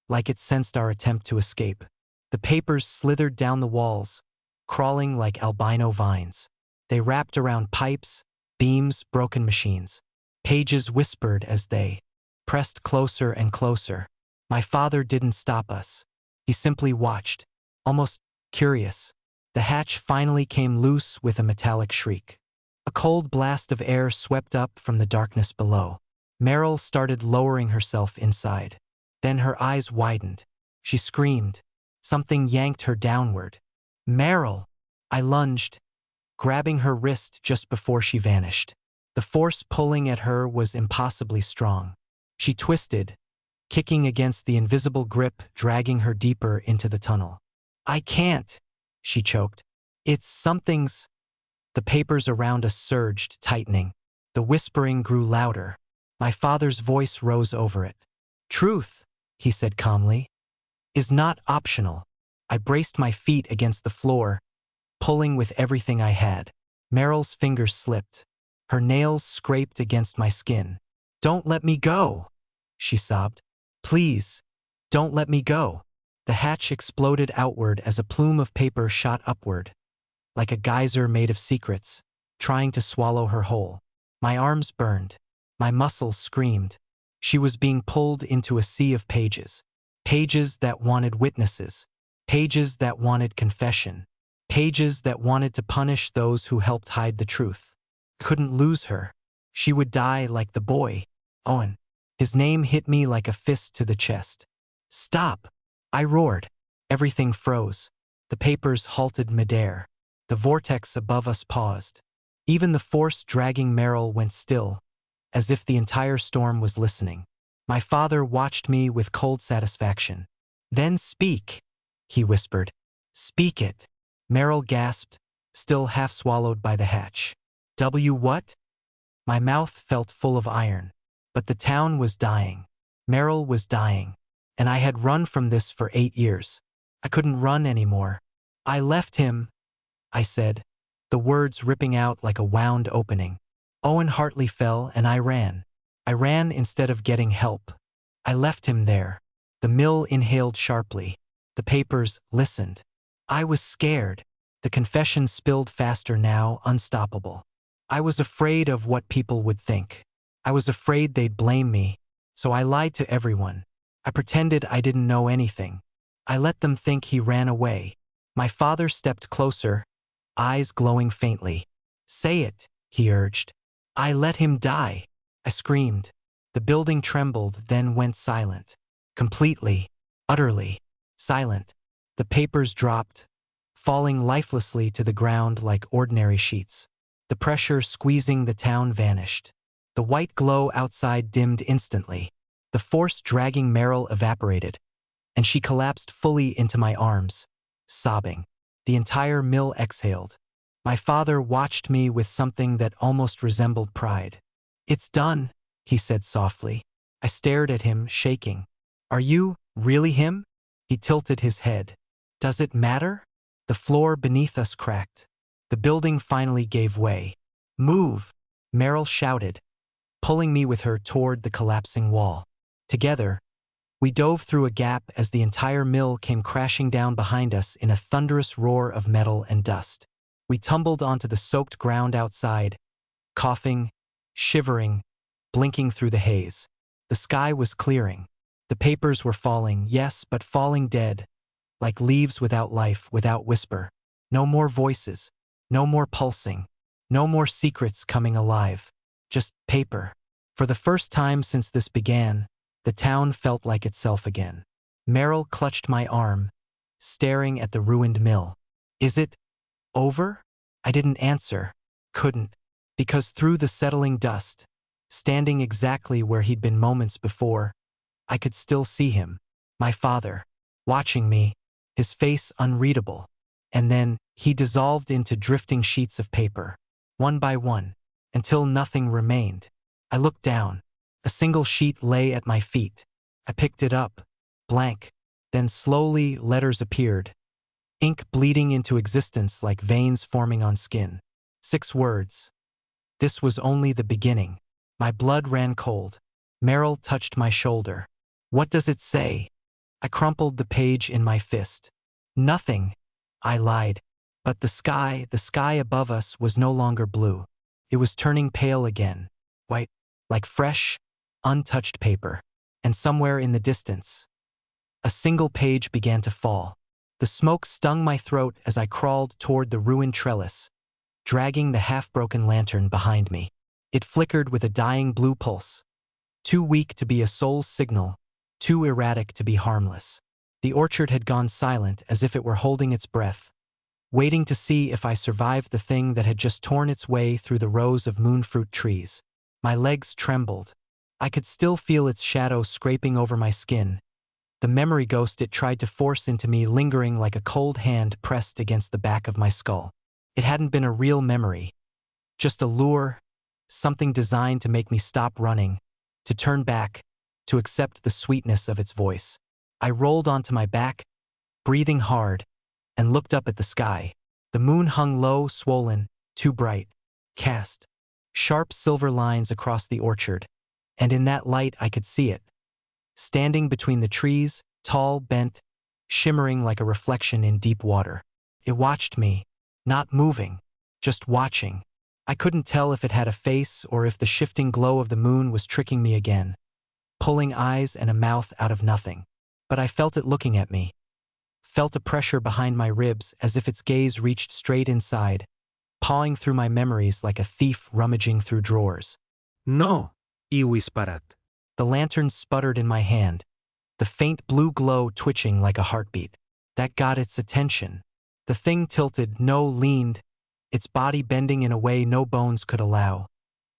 like it sensed our attempt to escape. The papers slithered down the walls, crawling like albino vines. They wrapped around pipes, beams, broken machines. Pages whispered as they pressed closer and closer. My father didn't stop us. He simply watched, almost curious. The hatch finally came loose with a metallic shriek. A cold blast of air swept up from the darkness below. Meryl started lowering herself inside. Then her eyes widened. She screamed. Something yanked her downward. Meryl! I lunged, grabbing her wrist just before she vanished. The force pulling at her was impossibly strong. She twisted, kicking against the invisible grip, dragging her deeper into the tunnel. I can't, she choked. It's something's. The papers around us surged, tightening. The whispering grew louder. My father's voice rose over it. Truth, he said calmly, is not optional. I braced my feet against the floor, pulling with everything I had. Meryl's fingers slipped. Her nails scraped against my skin. Don't let me go, she sobbed. Please, don't let me go. The hatch exploded outward as a plume of paper shot upward, like a geyser made of secrets. trying to swallow her whole. My arms burned. My muscles screamed. She was being pulled into a sea of pages. Pages that wanted witnesses. Pages that wanted confession. Pages that wanted to punish those who helped hide the truth. Couldn't lose her. She would die like the boy, Owen. His name hit me like a fist to the chest. Stop! I roared. Everything froze. The papers halted midair. The vortex above us paused. Even the force dragging Meryl went still, as if the entire storm was listening. My father watched me with cold satisfaction. Then speak, he whispered. Speak it. Meryl gasped, still half swallowed by the hatch. What? My mouth felt full of iron. But the town was dying. Meryl was dying. And I had run from this for 8 years. I couldn't run anymore. I left him, I said, the words ripping out like a wound opening. Owen Hartley fell and I ran. I ran instead of getting help. I left him there. The mill inhaled sharply. The papers listened. I was scared. The confession spilled faster now, unstoppable. I was afraid of what people would think. I was afraid they'd blame me, so I lied to everyone. I pretended I didn't know anything. I let them think he ran away. My father stepped closer, eyes glowing faintly. Say it, he urged. I let him die. I screamed. The building trembled, then went silent. Completely, utterly, silent. The papers dropped, falling lifelessly to the ground like ordinary sheets. The pressure squeezing the town vanished. The white glow outside dimmed instantly. The force dragging Meryl evaporated, and she collapsed fully into my arms, sobbing. The entire mill exhaled. My father watched me with something that almost resembled pride. It's done, he said softly. I stared at him, shaking. Are you really him? He tilted his head. Does it matter? The floor beneath us cracked. The building finally gave way. Move, Meryl shouted, pulling me with her toward the collapsing wall. Together, we dove through a gap as the entire mill came crashing down behind us in a thunderous roar of metal and dust. We tumbled onto the soaked ground outside, coughing, shivering, blinking through the haze. The sky was clearing. The papers were falling, yes, but falling dead, like leaves without life, without whisper. No more voices, no more pulsing, no more secrets coming alive. Just paper. For the first time since this began, the town felt like itself again. Meryl clutched my arm, staring at the ruined mill. Is it over? I didn't answer. Couldn't. Because through the settling dust, standing exactly where he'd been moments before, I could still see him, my father, watching me, his face unreadable. And then he dissolved into drifting sheets of paper, one by one, until nothing remained. I looked down. A single sheet lay at my feet. I picked it up, blank. Then slowly letters appeared, ink bleeding into existence like veins forming on skin. 6 words. This was only the beginning. My blood ran cold. Meryl touched my shoulder. What does it say? I crumpled the page in my fist. Nothing, I lied. But the sky above us was no longer blue. It was turning pale again, white, like fresh, untouched paper. And somewhere in the distance, a single page began to fall. The smoke stung my throat as I crawled toward the ruined trellis, dragging the half-broken lantern behind me. It flickered with a dying blue pulse, too weak to be a soul's signal, too erratic to be harmless. The orchard had gone silent as if it were holding its breath, waiting to see if I survived the thing that had just torn its way through the rows of moonfruit trees. My legs trembled. I could still feel its shadow scraping over my skin, the memory ghost it tried to force into me lingering like a cold hand pressed against the back of my skull. It hadn't been a real memory, just a lure, something designed to make me stop running, to turn back, to accept the sweetness of its voice. I rolled onto my back, breathing hard, and looked up at the sky. The moon hung low, swollen, too bright, cast sharp silver lines across the orchard, and in that light I could see it, standing between the trees, tall, bent, shimmering like a reflection in deep water. It watched me, not moving, just watching, I couldn't tell if it had a face or if the shifting glow of the moon was tricking me again, pulling eyes and a mouth out of nothing. But I felt it looking at me, felt a pressure behind my ribs as if its gaze reached straight inside, pawing through my memories like a thief rummaging through drawers. No, iwi sparat. The lantern sputtered in my hand, the faint blue glow twitching like a heartbeat. That got its attention. The thing tilted, leaned, its body bending in a way no bones could allow,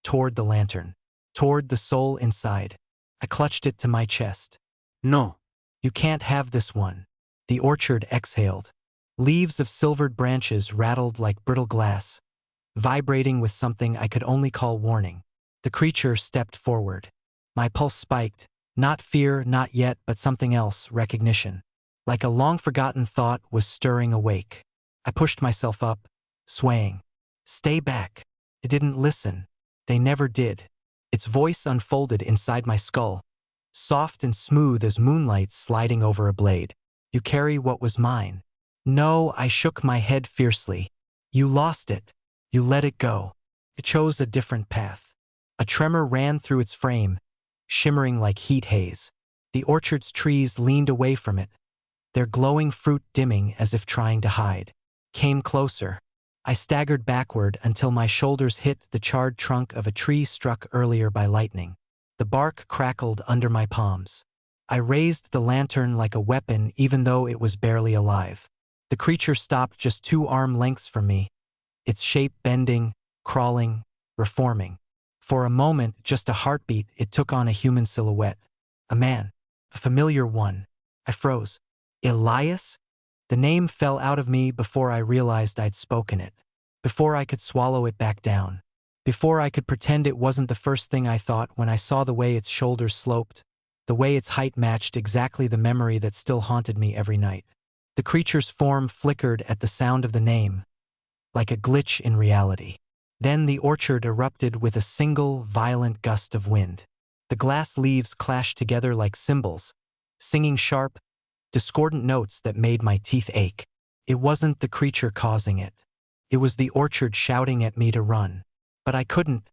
toward the lantern, toward the soul inside. I clutched it to my chest. No. You can't have this one. The orchard exhaled. Leaves of silvered branches rattled like brittle glass, vibrating with something I could only call warning. The creature stepped forward. My pulse spiked, not fear, not yet, but something else, recognition. Like a long-forgotten thought was stirring awake. I pushed myself up, swaying. Stay back. It didn't listen. They never did. Its voice unfolded inside my skull, soft and smooth as moonlight sliding over a blade. You carry what was mine. No, I shook my head fiercely. You lost it. You let it go. It chose a different path. A tremor ran through its frame, shimmering like heat haze. The orchard's trees leaned away from it, their glowing fruit dimming as if trying to hide. Came closer. I staggered backward until my shoulders hit the charred trunk of a tree struck earlier by lightning. The bark crackled under my palms. I raised the lantern like a weapon even though it was barely alive. The creature stopped just 2 arm lengths from me, its shape bending, crawling, reforming. For a moment, just a heartbeat, it took on a human silhouette. A man. A familiar one. I froze. Elias? The name fell out of me before I realized I'd spoken it. Before I could swallow it back down. Before I could pretend it wasn't the first thing I thought when I saw the way its shoulders sloped, the way its height matched exactly the memory that still haunted me every night. The creature's form flickered at the sound of the name, like a glitch in reality. Then the orchard erupted with a single, violent gust of wind. The glass leaves clashed together like cymbals, singing sharp, discordant notes that made my teeth ache. It wasn't the creature causing it. It was the orchard shouting at me to run. But I couldn't.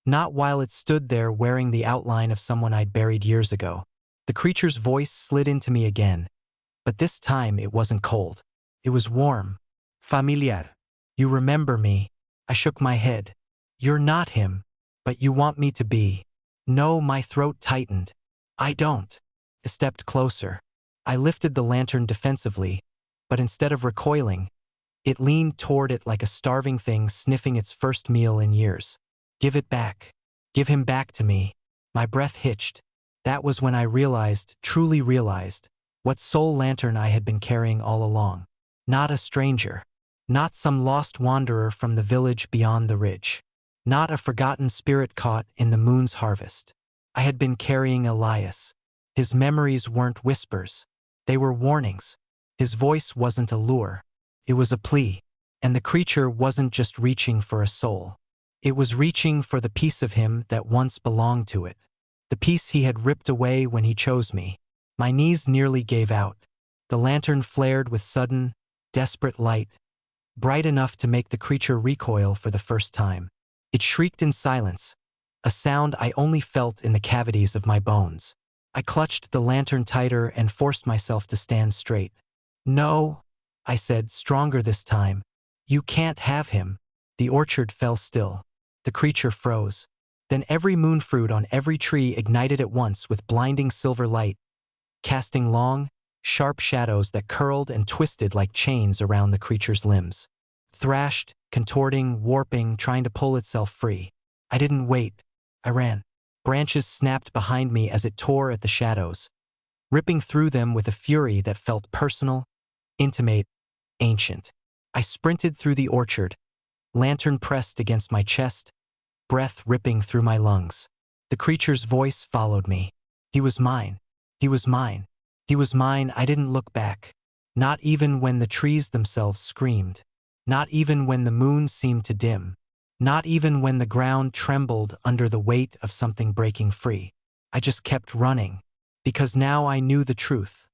Not while it stood there wearing the outline of someone I'd buried years ago. The creature's voice slid into me again. But this time it wasn't cold. It was warm. Familiar. You remember me. I shook my head. You're not him, but you want me to be. No, my throat tightened. I don't. I stepped closer. I lifted the lantern defensively, but instead of recoiling, it leaned toward it like a starving thing sniffing its first meal in years. Give it back. Give him back to me. My breath hitched. That was when I realized, truly realized, what soul lantern I had been carrying all along. Not a stranger. Not some lost wanderer from the village beyond the ridge. Not a forgotten spirit caught in the moon's harvest. I had been carrying Elias. His memories weren't whispers. They were warnings. His voice wasn't a lure. It was a plea. And the creature wasn't just reaching for a soul. It was reaching for the piece of him that once belonged to it. The piece he had ripped away when he chose me. My knees nearly gave out. The lantern flared with sudden, desperate light, bright enough to make the creature recoil for the first time. It shrieked in silence, a sound I only felt in the cavities of my bones. I clutched the lantern tighter and forced myself to stand straight. No, I said, stronger this time. You can't have him. The orchard fell still. The creature froze. Then every moonfruit on every tree ignited at once with blinding silver light, casting long, sharp shadows that curled and twisted like chains around the creature's limbs. Thrashed, contorting, warping, trying to pull itself free. I didn't wait. I ran. Branches snapped behind me as it tore at the shadows, ripping through them with a fury that felt personal, intimate, ancient. I sprinted through the orchard, lantern pressed against my chest, breath ripping through my lungs. The creature's voice followed me. He was mine. He was mine. He was mine. I didn't look back. Not even when the trees themselves screamed. Not even when the moon seemed to dim. Not even when the ground trembled under the weight of something breaking free. I just kept running. Because now I knew the truth.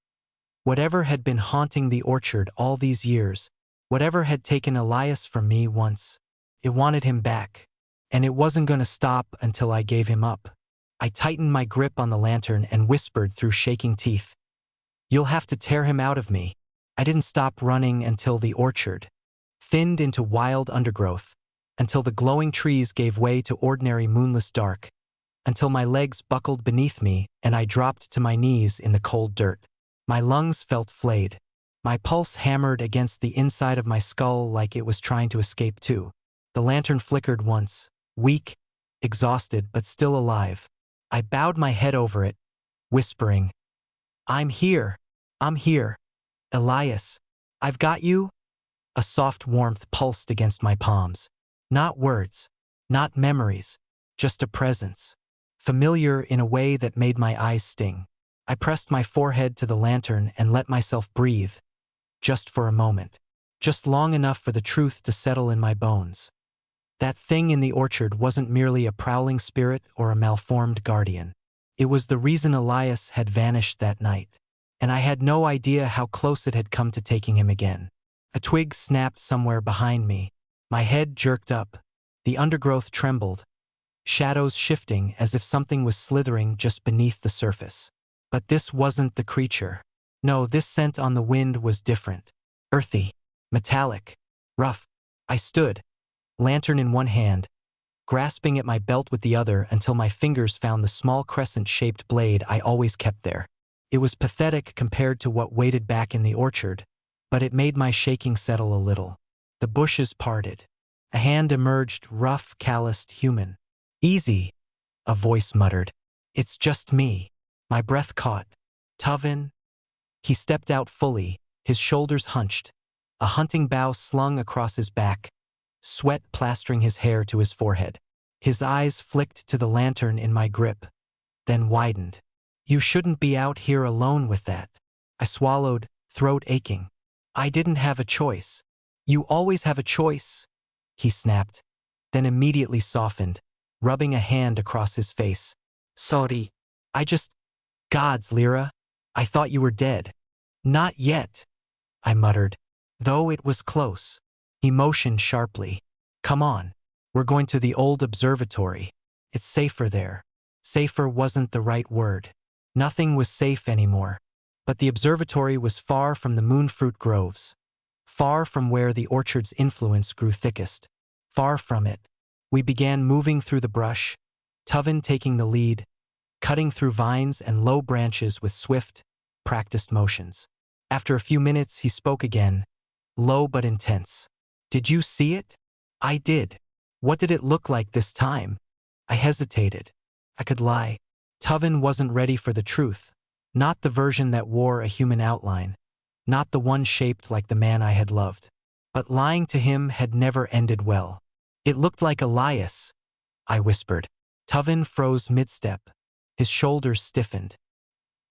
Whatever had been haunting the orchard all these years, whatever had taken Elias from me once, It wanted him back. And it wasn't going to stop until I gave him up. I tightened my grip on the lantern and whispered through shaking teeth, "You'll have to tear him out of me." I didn't stop running until the orchard thinned into wild undergrowth, until the glowing trees gave way to ordinary moonless dark, until my legs buckled beneath me and I dropped to my knees in the cold dirt. My lungs felt flayed. My pulse hammered against the inside of my skull like it was trying to escape too. The lantern flickered once, weak, exhausted, but still alive. I bowed my head over it, whispering, "I'm here. I'm here. Elias, I've got you." A soft warmth pulsed against my palms. Not words, not memories, just a presence. Familiar in a way that made my eyes sting. I pressed my forehead to the lantern and let myself breathe, just for a moment. Just long enough for the truth to settle in my bones. That thing in the orchard wasn't merely a prowling spirit or a malformed guardian. It was the reason Elias had vanished that night. And I had no idea how close it had come to taking him again. A twig snapped somewhere behind me. My head jerked up. The undergrowth trembled, shadows shifting as if something was slithering just beneath the surface. But this wasn't the creature. No, this scent on the wind was different. Earthy, metallic, rough. I stood, lantern in one hand, grasping at my belt with the other until my fingers found the small crescent-shaped blade I always kept there. It was pathetic compared to what waited back in the orchard, but it made my shaking settle a little. The bushes parted. A hand emerged, rough, calloused, human. "Easy," a voice muttered. "It's just me." My breath caught. "Tuvin?" He stepped out fully, his shoulders hunched, a hunting bow slung across his back, sweat plastering his hair to his forehead. His eyes flicked to the lantern in my grip, then widened. "You shouldn't be out here alone with that." I swallowed, throat aching. "I didn't have a choice." "You always have a choice," he snapped, then immediately softened, rubbing a hand across his face. "Sorry. Gods, Lyra. I thought you were dead." "Not yet," I muttered, though it was close. He motioned sharply. "Come on. We're going to the old observatory. It's safer there." Safer wasn't the right word. Nothing was safe anymore. But the observatory was far from the moonfruit groves. Far from where the orchard's influence grew thickest. Far from it. We began moving through the brush, Tuvin taking the lead, cutting through vines and low branches with swift, practiced motions. After a few minutes, he spoke again, low but intense. "Did you see it?" "I did." "What did it look like this time?" I hesitated. I could lie. Tuvin wasn't ready for the truth. Not the version that wore a human outline. Not the one shaped like the man I had loved. But lying to him had never ended well. "It looked like Elias," I whispered. Tuvin froze mid-step. His shoulders stiffened.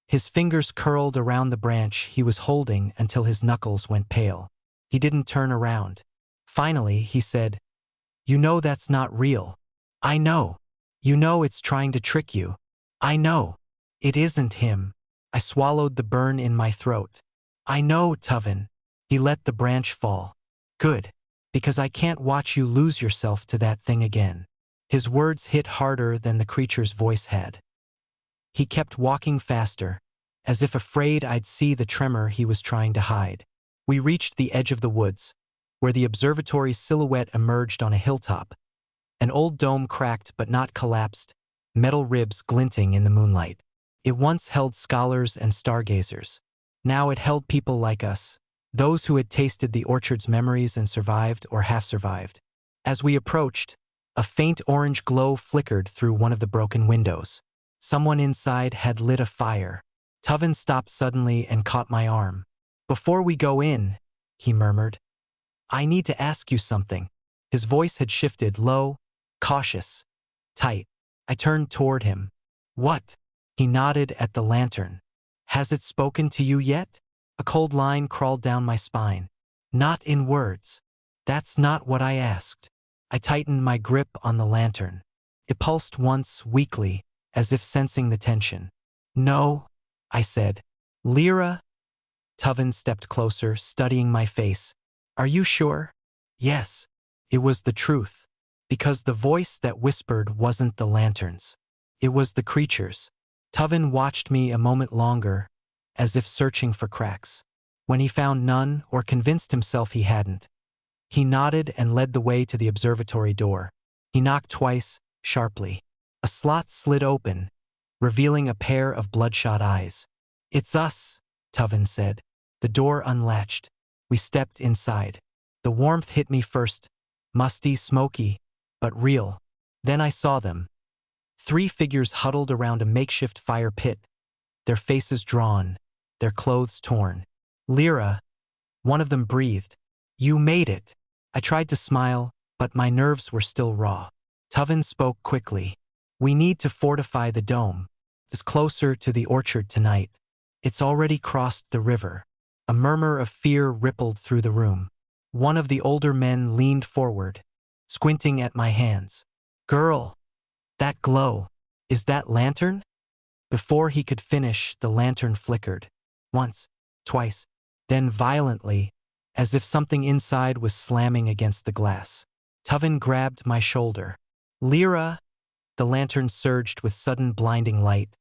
His fingers curled around the branch he was holding until his knuckles went pale. He didn't turn around. Finally, he said, "You know that's not real." "I know. You know it's trying to trick you." "I know. It isn't him." I swallowed the burn in my throat. "I know, Tuvin." He let the branch fall. "Good. Because I can't watch you lose yourself to that thing again." His words hit harder than the creature's voice had. He kept walking faster, as if afraid I'd see the tremor he was trying to hide. We reached the edge of the woods, where the observatory's silhouette emerged on a hilltop. An old dome cracked but not collapsed, metal ribs glinting in the moonlight. It once held scholars and stargazers. Now it held people like us, those who had tasted the orchard's memories and survived or half-survived. As we approached, a faint orange glow flickered through one of the broken windows. Someone inside had lit a fire. Tuvin stopped suddenly and caught my arm. "Before we go in," he murmured, "I need to ask you something." His voice had shifted, low, cautious, tight. I turned toward him. "What?" He nodded at the lantern. "Has it spoken to you yet?" A cold line crawled down my spine. "Not in words." "That's not what I asked." I tightened my grip on the lantern. It pulsed once, weakly, as if sensing the tension. "No," I said. "Lyra?" Tuvin stepped closer, studying my face. "Are you sure?" "Yes. It was the truth. Because the voice that whispered wasn't the lantern's. It was the creature's. Tuvin watched me a moment longer, as if searching for cracks. When he found none or convinced himself he hadn't, he nodded and led the way to the observatory door. He knocked twice, sharply. A slot slid open, revealing a pair of bloodshot eyes. "It's us," Tuvin said. The door unlatched. We stepped inside. The warmth hit me first, musty, smoky, but real. Then I saw them. 3 figures huddled around a makeshift fire pit, their faces drawn, their clothes torn. "Lyra," one of them breathed. "You made it." I tried to smile, but my nerves were still raw. Tuvin spoke quickly. "We need to fortify the dome. It's closer to the orchard tonight. It's already crossed the river." A murmur of fear rippled through the room. One of the older men leaned forward, squinting at my hands. "Girl, that glow, is that lantern?" Before he could finish, the lantern flickered. Once, twice, then violently, as if something inside was slamming against the glass. Tuvin grabbed my shoulder. "Lyra!" The lantern surged with sudden blinding light,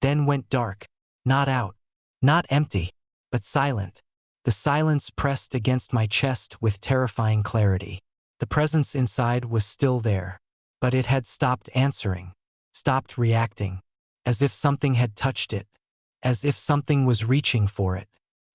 then went dark, not out, not empty, but silent. The silence pressed against my chest with terrifying clarity. The presence inside was still there, but it had stopped answering, stopped reacting, as if something had touched it, as if something was reaching for it.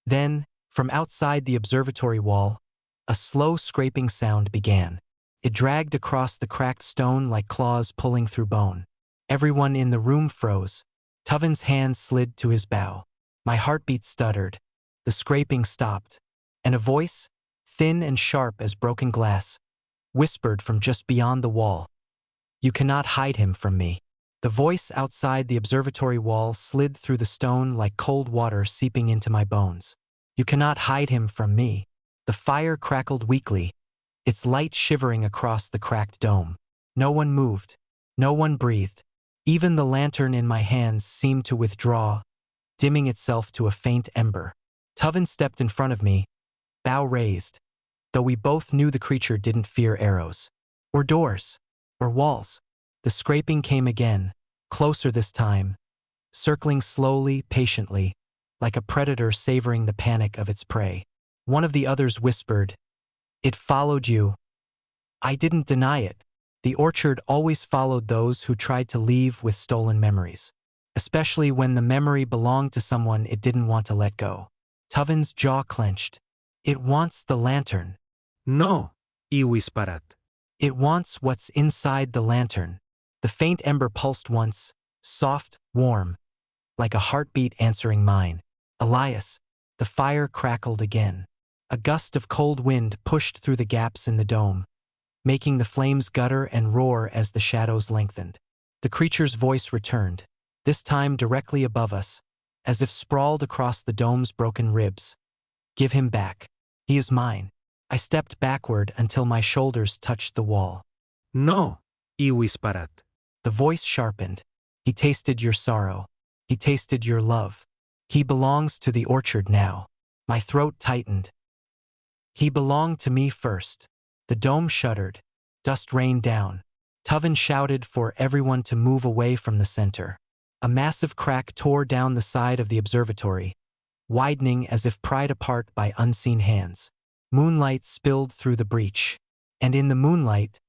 Then, from outside the observatory wall, a slow scraping sound began. It dragged across the cracked stone like claws pulling through bone. Everyone in the room froze. Tuvin's hand slid to his bow. My heartbeat stuttered. The scraping stopped, and a voice, thin and sharp as broken glass, whispered from just beyond the wall. "You cannot hide him from me." The voice outside the observatory wall slid through the stone like cold water seeping into my bones. "You cannot hide him from me." The fire crackled weakly, its light shivering across the cracked dome. No one moved. No one breathed. Even the lantern in my hands seemed to withdraw, dimming itself to a faint ember. Tuvin stepped in front of me, bow raised, though we both knew the creature didn't fear arrows, or doors, or walls. The scraping came again, closer this time, circling slowly, patiently, like a predator savoring the panic of its prey. One of the others whispered, "It followed you." I didn't deny it. The orchard always followed those who tried to leave with stolen memories, especially when the memory belonged to someone it didn't want to let go. Tuvin's jaw clenched. "It wants the lantern." No, iwisparat. "It wants what's inside the lantern." The faint ember pulsed once, soft, warm, like a heartbeat answering mine. "Elias." The fire crackled again. A gust of cold wind pushed through the gaps in the dome, making the flames gutter and roar as the shadows lengthened. The creature's voice returned, this time directly above us, as if sprawled across the dome's broken ribs. "Give him back. He is mine." I stepped backward until my shoulders touched the wall. No, iwisparat. The voice sharpened. "He tasted your sorrow. He tasted your love. He belongs to the orchard now." My throat tightened. He belonged to me first. The dome shuddered. Dust rained down. Tuvin shouted for everyone to move away from the center. A massive crack tore down the side of the observatory, widening as if pried apart by unseen hands. Moonlight spilled through the breach, and in the moonlight,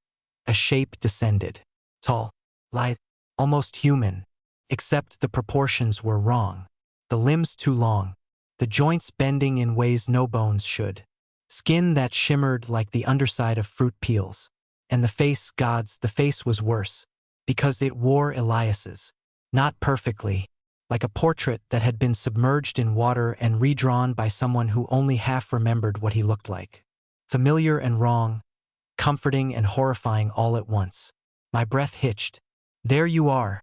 a shape descended. Tall, lithe, almost human, except the proportions were wrong. The limbs too long, the joints bending in ways no bones should. Skin that shimmered like the underside of fruit peels. And the face, gods, the face was worse, because it wore Elias's. Not perfectly, like a portrait that had been submerged in water and redrawn by someone who only half remembered what he looked like. Familiar and wrong, comforting and horrifying all at once. My breath hitched. "There you are,"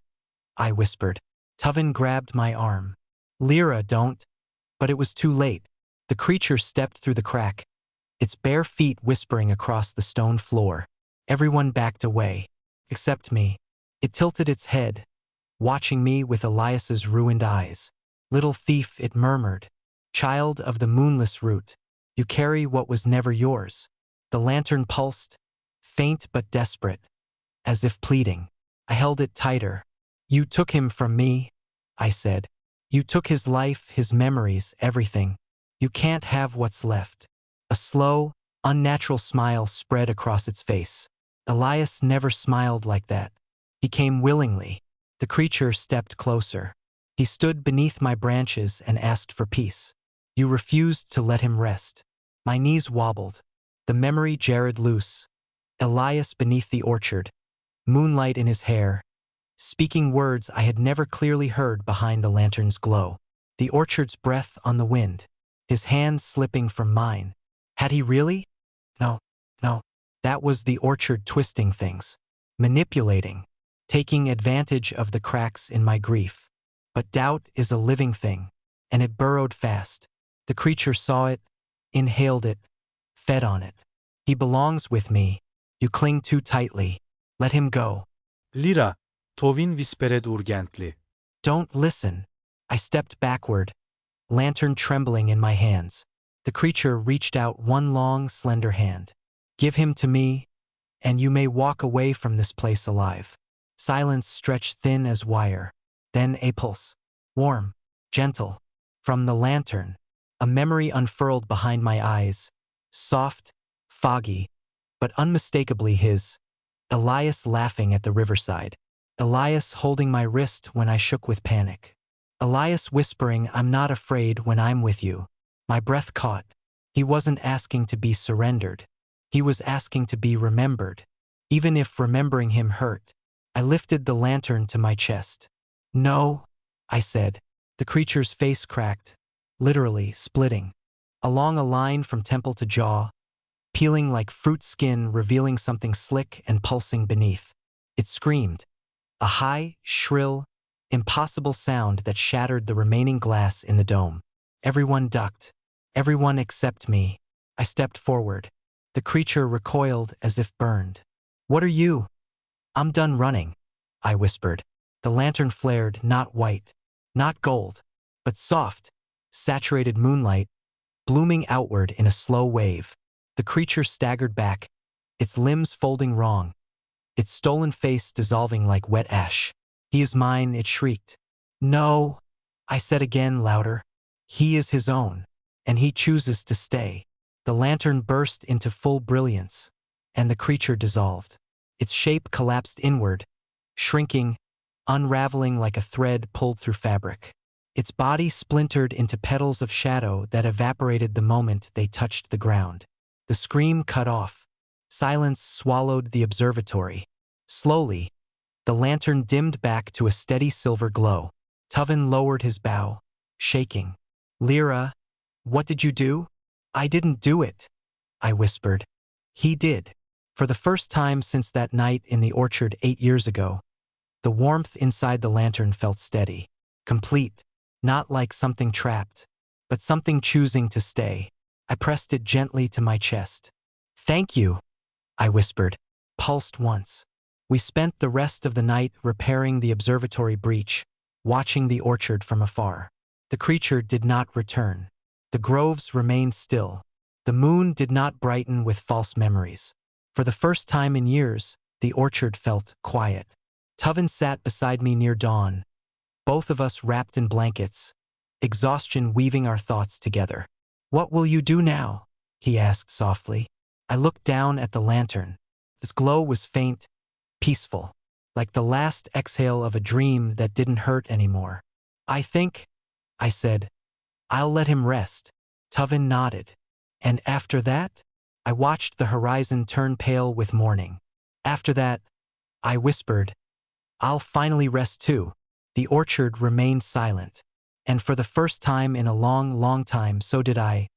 I whispered. Tuvin grabbed my arm. "Lyra, don't." But it was too late. The creature stepped through the crack, its bare feet whispering across the stone floor. Everyone backed away, except me. It tilted its head, watching me with Elias's ruined eyes. "Little thief," it murmured. "Child of the moonless root, you carry what was never yours." The lantern pulsed, faint but desperate, as if pleading. I held it tighter. You took him from me, I said. You took his life, his memories, everything. You can't have what's left. A slow, unnatural smile spread across its face. Elias never smiled like that. He came willingly. The creature stepped closer. He stood beneath my branches and asked for peace. You refused to let him rest. My knees wobbled. The memory jarred loose. Elias beneath the orchard, moonlight in his hair, speaking words I had never clearly heard behind the lantern's glow. The orchard's breath on the wind, his hand slipping from mine. Had he really? No, no. That was the orchard twisting things, manipulating, taking advantage of the cracks in my grief. But doubt is a living thing, and it burrowed fast. The creature saw it, inhaled it, fed on it. He belongs with me. You cling too tightly. Let him go. Lira, tovin vispered urgently. Don't listen. I stepped backward, lantern trembling in my hands. The creature reached out one long, slender hand. Give him to me, and you may walk away from this place alive. Silence stretched thin as wire. Then a pulse. Warm, gentle. From the lantern, a memory unfurled behind my eyes. Soft, foggy, but unmistakably his. Elias laughing at the riverside. Elias holding my wrist when I shook with panic. Elias whispering, I'm not afraid when I'm with you. My breath caught. He wasn't asking to be surrendered. He was asking to be remembered. Even if remembering him hurt. I lifted the lantern to my chest. No, I said. The creature's face cracked, literally splitting. Along a line from temple to jaw, peeling like fruit skin, revealing something slick and pulsing beneath. It screamed. A high, shrill, impossible sound that shattered the remaining glass in the dome. Everyone ducked. Everyone except me. I stepped forward. The creature recoiled as if burned. What are you? I'm done running, I whispered. The lantern flared, not white, not gold, but soft, saturated moonlight, blooming outward in a slow wave. The creature staggered back, its limbs folding wrong, its stolen face dissolving like wet ash. He is mine, it shrieked. No, I said again louder. He is his own, and he chooses to stay. The lantern burst into full brilliance, and the creature dissolved. Its shape collapsed inward, shrinking, unraveling like a thread pulled through fabric. Its body splintered into petals of shadow that evaporated the moment they touched the ground. The scream cut off. Silence swallowed the observatory. Slowly, the lantern dimmed back to a steady silver glow. Tuvin lowered his bow, shaking. Lyra, what did you do? I didn't do it, I whispered. He did. For the first time since that night in the orchard 8 years ago, the warmth inside the lantern felt steady, complete, not like something trapped, but something choosing to stay. I pressed it gently to my chest. Thank you, I whispered, pulsed once. We spent the rest of the night repairing the observatory breach, watching the orchard from afar. The creature did not return. The groves remained still. The moon did not brighten with false memories. For the first time in years, the orchard felt quiet. Tuvin sat beside me near dawn, both of us wrapped in blankets, exhaustion weaving our thoughts together. What will you do now? He asked softly. I looked down at the lantern. Its glow was faint, peaceful, like the last exhale of a dream that didn't hurt anymore. I think, I said, I'll let him rest. Tuvin nodded. And after that? I watched the horizon turn pale with morning. After that, I whispered, I'll finally rest too. The orchard remained silent. And for the first time in a long, long time, so did I.